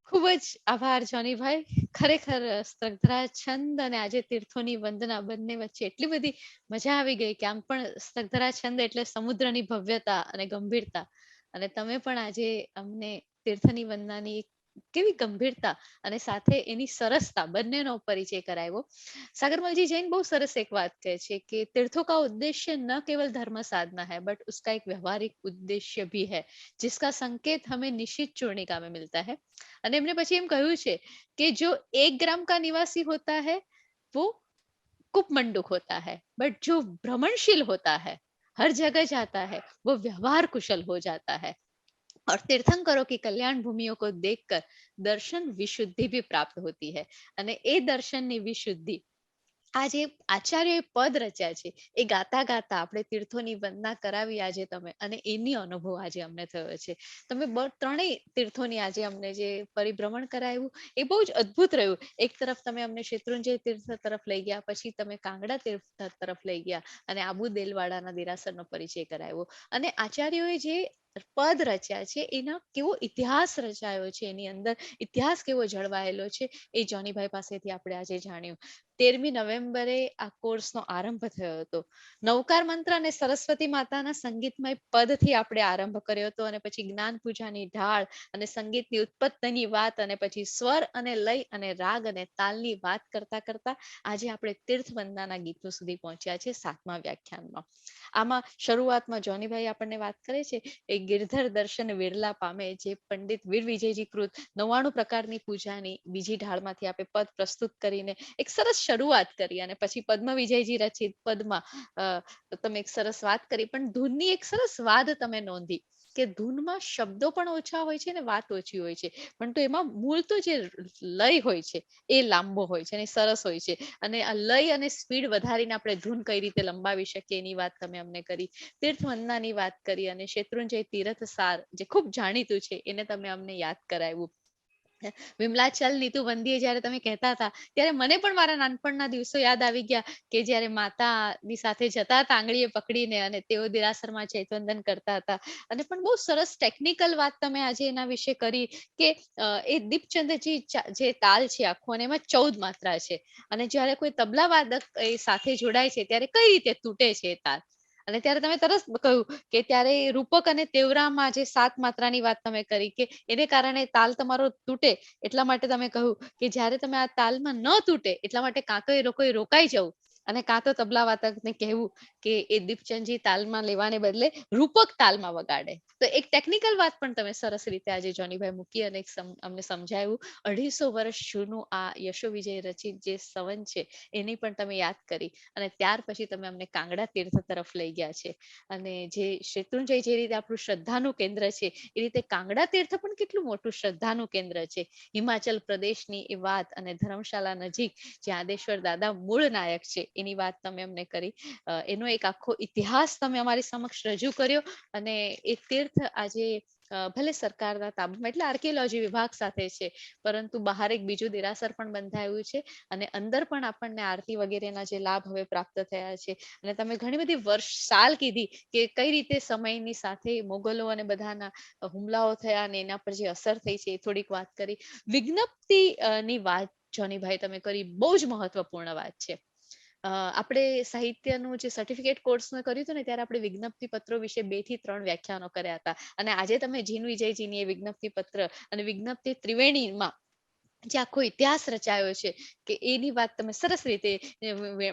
Speaker 1: ખૂબ જ આભાર જોનીભાઈ. ખરેખર સ્ત્રગ્ધરા છંદ અને આજે તીર્થોની વંદના બંને વચ્ચે એટલી બધી મજા આવી ગઈ કે આમ પણ સ્ત્રગ્ધરા છંદ એટલે સમુદ્રની ભવ્યતા અને ગંભીરતા, અને તમે પણ આજે અમને તીર્થની વંદનાની કેવી ગંભીરતા અને સાથે એની સરસતા બંનેનો પરિચય કરાવ્યો. सागरमल जैन बहुत सरस एक बात कहे છે કે तीर्थों का उद्देश्य न केवल धर्म साधना है बट उसका एक व्यवहारिक उद्देश्य भी है जिसका संकेत हमें निश्चित चूर्णिका में मिलता है. અને એમને પછી એમ કહ્યું છે કે जो 1 ग्राम का निवासी होता है वो कुपमंडुक होता है बट जो भ्रमणशील होता है हर जगह जाता है वो व्यवहार कुशल हो जाता है. और तीर्थंकरों की कल्याण भूमियों को देखकर दर्शन विशुद्धि भी प्राप्त होती है. અને એ દર્શનની વિશુદ્ધિ આજે આચાર્ય પદ રચ્યા છે એ ગાતા ગાતા આપણે તીર્થોની વંદના કરાવી આજે તમે, અને એની અનુભવ આજે અમને થયો છે. તમે ત્રણેય તીર્થોની આજે અમને જે પરિભ્રમણ કરાવ્યું એ બહુ જ અદ્ભુત રહ્યું. એક તરફ તમે અમને શેત્રુંજય તીર્થ તરફ લઈ ગયા, પછી તમે કાંગડા તીર્થ તરફ લઈ ગયા અને આબુ દેલવાડાના દેરાસરનો પરિચય કરાવ્યો, અને આચાર્યોએ જે પદ રચ્યા છે એના કેવો ઇતિહાસ રચાયો છે, એની અંદર ઇતિહાસ કેવો જળવાયેલો છે, એ જોનીભાઈ પાસેથી આપણે આજે જાણ્યું. 13મી નવેમ્બરે આ કોર્સનો આરંભ થયો હતો. નવકાર મંત્ર અને સરસ્વતી માતાના સંગીતમય પદથી આપણે આરંભ કર્યો હતો, અને પછી જ્ઞાન પૂજાની ઢાળ અને સંગીતની ઉત્પત્તિની વાત, અને પછી સ્વર અને લય અને રાગ અને તાલની વાત કરતા કરતા આજે આપણે તીર્થ વંદનાના ગીતો સુધી પહોંચ્યા છે 7મા વ્યાખ્યાનમાં. આમાં શરૂઆતમાં જોનીભાઈ આપણને વાત કરે છે એ ગિરધર દર્શન વિરલા પામે, જે પંડિત વીર વિજયજી કૃત 99 પ્રકારની પૂજાની બીજી ઢાળમાંથી આપણે પદ પ્રસ્તુત કરીને એક સરસ શરૂઆત કરી, અને પછી પદ્મ વિજયજી રચિત પદમાં તમે એક સરસ વાત કરી, પણ ધૂનની એક સરસ વાત તમે નોંધી કે ધૂનમાં શબ્દો પણ ઓછા હોય છે અને વાત ઓછી હોય છે, પણ તો એમાં મૂળ તો જે લય હોય છે એ લાંબો હોય છે અને સરસ હોય છે, અને આ લય અને સ્પીડ વધારીને આપણે ધૂન કઈ રીતે લંબાવી શકીએ એની વાત તમે અમને કરી. તીર્થ વંદનાની વાત કરી, અને શેત્રુંજય તીર્થ સાર જે ખૂબ જાણીતું છે એને તમે અમને યાદ કરાવ્યું. વિમલાચલ નીતુ વંદીએ જયારે તમે કહેતા હતા ત્યારે મને પણ મારા નાનપણના દિવસો યાદ આવી ગયા, કે જયારે માતાની સાથે જતા હતા આંગળીએ પકડીને, અને તેઓ દેરાસરમાં ચૈતવંદન કરતા હતા. અને પણ બહુ સરસ ટેકનિકલ વાત તમે આજે એના વિશે કરી કે એ દીપચંદજી જે તાલ છે આખો, અને એમાં 14 માત્રા છે, અને જયારે કોઈ તબલા વાદક એ સાથે જોડાય છે ત્યારે કઈ રીતે તૂટે છે એ તાલ. અને ત્યારે તમે તરત કહ્યું કે ત્યારે રૂપક અને તેવરામાં જે 7 માત્રાની વાત તમે કરી કે એને કારણે તાલ તમારો તૂટે, એટલા માટે તમે કહ્યું કે જ્યારે તમે આ તાલમાં ન તૂટે એટલા માટે કાં તો એ લોકોએ રોકાઈ જવું, અને કાં તો તબલા વાદકને કહેવું કે એ દીપચંદજી તાલમાં લેવાને બદલે રૂપક તાલમાં વગાડે. તો એક ટેકનિકલ વાત પણ તમે સરસ રીતે આજે જોનીભાઈ મૂકી, અને અમને સમજાવ્યું. 250 વર્ષ જૂનું આ યશો વિજય રચિત જે સવન છે એની પણ તમે યાદ કરી, અને ત્યાર પછી તમે અમને કાંગડા તીર્થ તરફ લઈ ગયા છે. અને જે શેત્રુંજય જે રીતે આપણું શ્રદ્ધાનું કેન્દ્ર છે, એ રીતે કાંગડા તીર્થ પણ કેટલું મોટું શ્રદ્ધાનું કેન્દ્ર છે. હિમાચલ પ્રદેશની એ વાત, અને ધર્મશાલા નજીક જે આદેશ્વર દાદા મૂળ નાયક છે એની વાત તમે અમને કરી. એનો એક આખો ઇતિહાસ તમે અમારી સમક્ષ રજૂ કર્યો, અને એ તીર્થ આજે ભલે સરકારના તાબામાં એટલે આર્કિયોલોજી વિભાગ સાથે છે, પરંતુ બહાર એક બીજું દેરાસર પણ બંધાયું છે, અને અંદર પણ આપણને આરતી વગેરેના જે લાભ હવે પ્રાપ્ત થયા છે. અને તમે ઘણી બધી સાલ કીધી કે કઈ રીતે સમયની સાથે મોગલો અને બધાના હુમલાઓ થયા અને એના પર જે અસર થઈ છે એ થોડીક વાત કરી. વિજ્ઞપ્તિ ની વાત જોનીભાઈ તમે કરી, બહુ જ મહત્વપૂર્ણ વાત છે. આપણે સાહિત્યનું જે સર્ટિફિકેટ કોર્સનું કર્યું હતું ને ત્યારે આપણે વિજ્ઞપ્તિ પત્રો વિશે 2 થી 3 વ્યાખ્યાનો કર્યા હતા, અને આજે તમે જીન વિજયજીની એ વિજ્ઞપ્તિ પત્ર અને વિજ્ઞપ્તિ ત્રિવેણીમાં જે આખો ઇતિહાસ રચાયો છે કે એની વાત તમે સરસ રીતે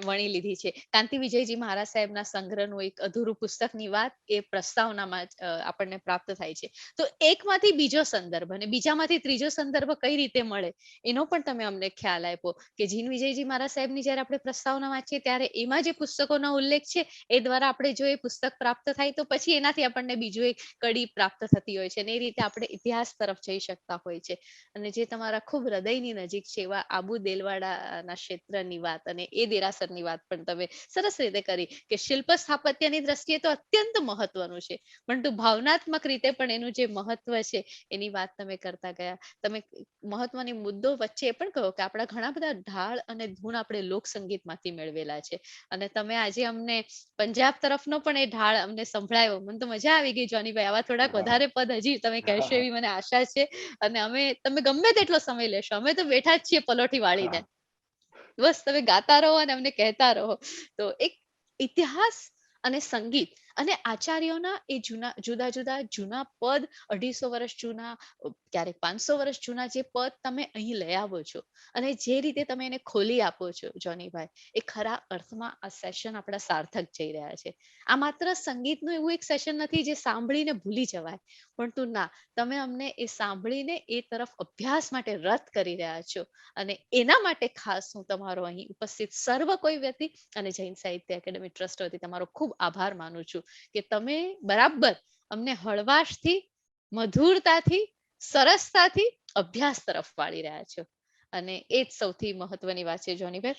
Speaker 1: વણી લીધી છે. કાંતિ વિજયજી મહારાજ સાહેબના સંગ્રહનું એક અધૂરું પુસ્તકની વાત એ પ્રસ્તાવનામાં આપણને પ્રાપ્ત થાય છે. તો એકમાંથી બીજો સંદર્ભ અને બીજામાંથી ત્રીજો સંદર્ભ કઈ રીતે મળે એનો પણ તમે અમને ખ્યાલ આપ્યો, કે જીન વિજયજી મહારાજ સાહેબની જયારે આપણે પ્રસ્તાવના વાંચીએ ત્યારે એમાં જે પુસ્તકોનો ઉલ્લેખ છે એ દ્વારા આપણે જો એ પુસ્તક પ્રાપ્ત થાય તો પછી એનાથી આપણને બીજું એક કડી પ્રાપ્ત થતી હોય છે, અને એ રીતે આપણે ઇતિહાસ તરફ જઈ શકતા હોય છે. અને જે તમારા ખૂબ હૃદયની નજીક છે એવા આબુ દેલવાડાના ક્ષેત્રની વાત અને એ દેરાસરની વાત પણ તમે સરસ રીતે કરી, કે શિલ્પ સ્થાપત્યની દ્રષ્ટિએ તો અત્યંત મહત્વનું છે, પરંતુ ભાવનાત્મક રીતે પણ એનું જે મહત્વ છે એની વાત તમે કરતા ગયા. તમે મહત્વની મુદ્દો વચ્ચે એ પણ કહો કે આપણા ઘણા બધા ઢાળ અને ધૂન આપણે લોક સંગીતમાંથી મેળવેલા છે, અને તમે આજે અમને પંજાબ તરફનો પણ એ ઢાળ અમને સંભળાયો. મને તો મજા આવી ગઈ જોનીભાઈ, આવા થોડાક વધારે પદ હજી તમે કહેશો એવી મને આશા છે, અને તમે ગમે તેટલો સમય લેશો, અમે તો બેઠા જ છીએ પલોઠી વાળીને. બસ તમે ગાતા રહો અને અમને કહેતા રહો. તો એક ઇતિહાસ અને સંગીત અને આચાર્યોના એ જુદા જુદા પદ, 250 વર્ષ જૂના, ક્યારેક 500 વર્ષ જૂના જે પદ તમે અહીં લઈ આવો છો, અને જે રીતે તમે એને ખોલી આપો છો જોનીભાઈ, એ ખરા અર્થમાં આ સેશન આપણા સાર્થક જઈ રહ્યા છે. આ માત્ર સંગીતનું એવું એક સેશન નથી જે સાંભળીને ભૂલી જવાય, પરંતુ ના, તમે અમને એ સાંભળીને એ તરફ અભ્યાસ માટે રત કરી રહ્યા છો, અને એના માટે ખાસ હું તમારો અહીં ઉપસ્થિત સર્વ કોઈ વ્યક્તિ અને જૈન સાહિત્ય એકેડેમી ટ્રસ્ટ વતી તમારો ખૂબ આભાર માનું છું, કે તમે બરાબર અમને હળવાશથી, મધુરતાથી, સરસતાથી અભ્યાસ તરફ વાળી રહ્યા છો, અને એ જ સૌથી મહત્વની વાત છે જોનીભાઈ.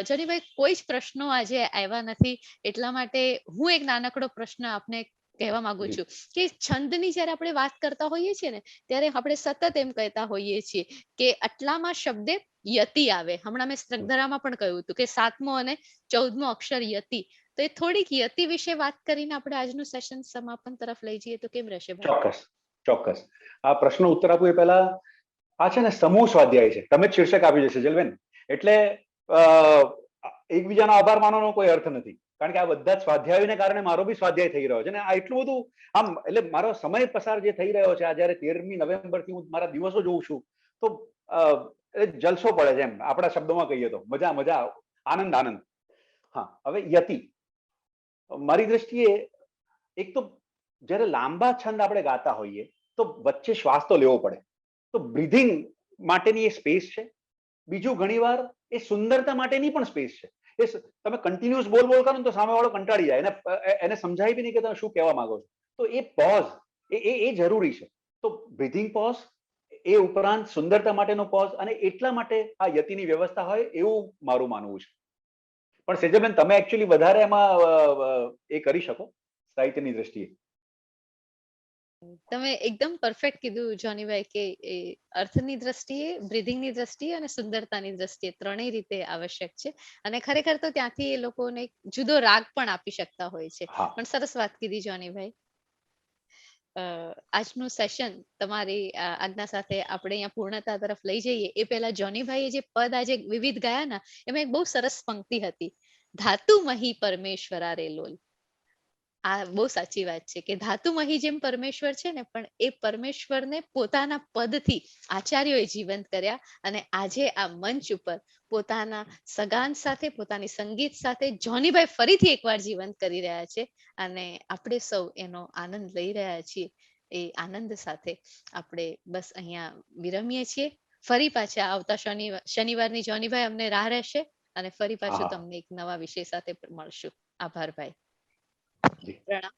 Speaker 1: જોનીભાઈ, કોઈ જ પ્રશ્નો આજે આવ્યા નથી, એટલા માટે હું એક નાનકડો પ્રશ્ન આપને કહેવા માંગુ છું કે છંદની જયારે આપણે વાત કરતા હોઈએ છીએ ને ત્યારે આપણે સતત એમ કહેતા હોઈએ છીએ કે આટલામાં શબ્દે યતિ આવે. હમણાં મેં સ્ત્રગધરામાં પણ કહ્યું હતું કે 7મો અને 14મો અક્ષર યતિ, તો એ થોડીક યતિ વિશે વાત કરીને આપણે આજનું સેશન સમાપન તરફ લઈ જઈએ તો કેમ રહેશે ભાઈ?
Speaker 4: ચોક્કસ ચોક્કસ. આ પ્રશ્ન ઉત્તર આપું એ પહેલા આ છે ને સમૂહ સ્વાધ્યાય છે, તમે જ શીર્ષક આપ્યું છે સેજલબેન, એટલે એકબીજાનો આભાર માનવાનો કોઈ અર્થ નથી, કારણ કે આ બધા જ સ્વાધ્યાયોને કારણે મારો બી સ્વાધ્યાય થઈ રહ્યો છે ને આ એટલું બધું આમ એટલે મારો સમય પસાર જે થઈ રહ્યો છે, આ જયારે 13મી નવેમ્બરથી હું મારા દિવસો જોઉં છું તો જલસો પડે છે, એમ આપણા શબ્દોમાં કહીએ તો મજા મજા, આનંદ આનંદ. હા, હવે યતિ મારી દ્રષ્ટિએ એક તો જ્યારે લાંબા છંદ આપણે ગાતા હોઈએ તો વચ્ચે શ્વાસ તો લેવો પડે, તો બ્રીધિંગ માટેની એ સ્પેસ છે. બીજું ઘણીવાર એ સુંદરતા માટેની પણ સ્પેસ છે. એ તમે કન્ટિન્યુઅસ બોલ બોલ કરો ને તો સામેવાળો કંટાળી જાય, એને સમજાય બી નહીં કે તમે શું કહેવા માંગો છો. તો એ પોઝ એ જરૂરી છે. તો બ્રીધિંગ પોઝ, એ ઉપરાંત સુંદરતા માટેનો પોઝ, અને એટલા માટે આ યતિની વ્યવસ્થા હોય એવું મારું માનવું છે. પણ સેજલબેન તમે એકચ્યુઅલી વધારે એમાં એ કરી શકો સાહિત્યની દ્રષ્ટિએ.
Speaker 1: તમે એકદમ પરફેક્ટ કીધું જોનીભાઈ કે એ અર્થની દ્રષ્ટિએ, બ્રીધિંગની દ્રષ્ટિએ અને સુંદરતાની દ્રષ્ટિએ ત્રણેય રીતે આવશ્યક છે. અને ખરેખર તો ત્યાંથી એ લોકોને એક જુદો રાગ પણ આપી શકતા હોય છે.
Speaker 4: હા,
Speaker 1: પણ સરસ વાત કીધી જોનીભાઈ. આજનું સેશન તમારી આજ્ઞા સાથે આપણે અહીંયા પૂર્ણતા તરફ લઈ જઈએ એ પહેલા જોનીભાઈએ જે પદ આજે વિવિધ ગાયા ને એમાં એક બહુ સરસ પંક્તિ હતી, ધાતુમહી પરમેશ્વરા રે લોલ. આ બહુ સાચી વાત છે કે ધાતુમહી જેમ પરમેશ્વર છે ને, પણ એ પરમેશ્વરને પોતાના પદથી આચાર્યોએ જીવંત કર્યા, અને આજે આ મંચ ઉપર પોતાના સગાન સાથે, પોતાની સંગીત સાથે જોનીભાઈ ફરીથી એકવાર જીવંત કરી રહ્યા છે, અને આપણે સૌ એનો આનંદ લઈ રહ્યા છીએ. એ આનંદ સાથે આપણે બસ અહીંયા વિરમીએ છીએ. ફરી પાછા આવતા શનિવારની જોનીભાઈ અમને રાહ રહેશે, અને ફરી પાછું
Speaker 4: હા.
Speaker 1: તમને એક નવા વિષય સાથે મળશું. આભાર ભાઈ.
Speaker 4: જી.
Speaker 1: પ્રણામ.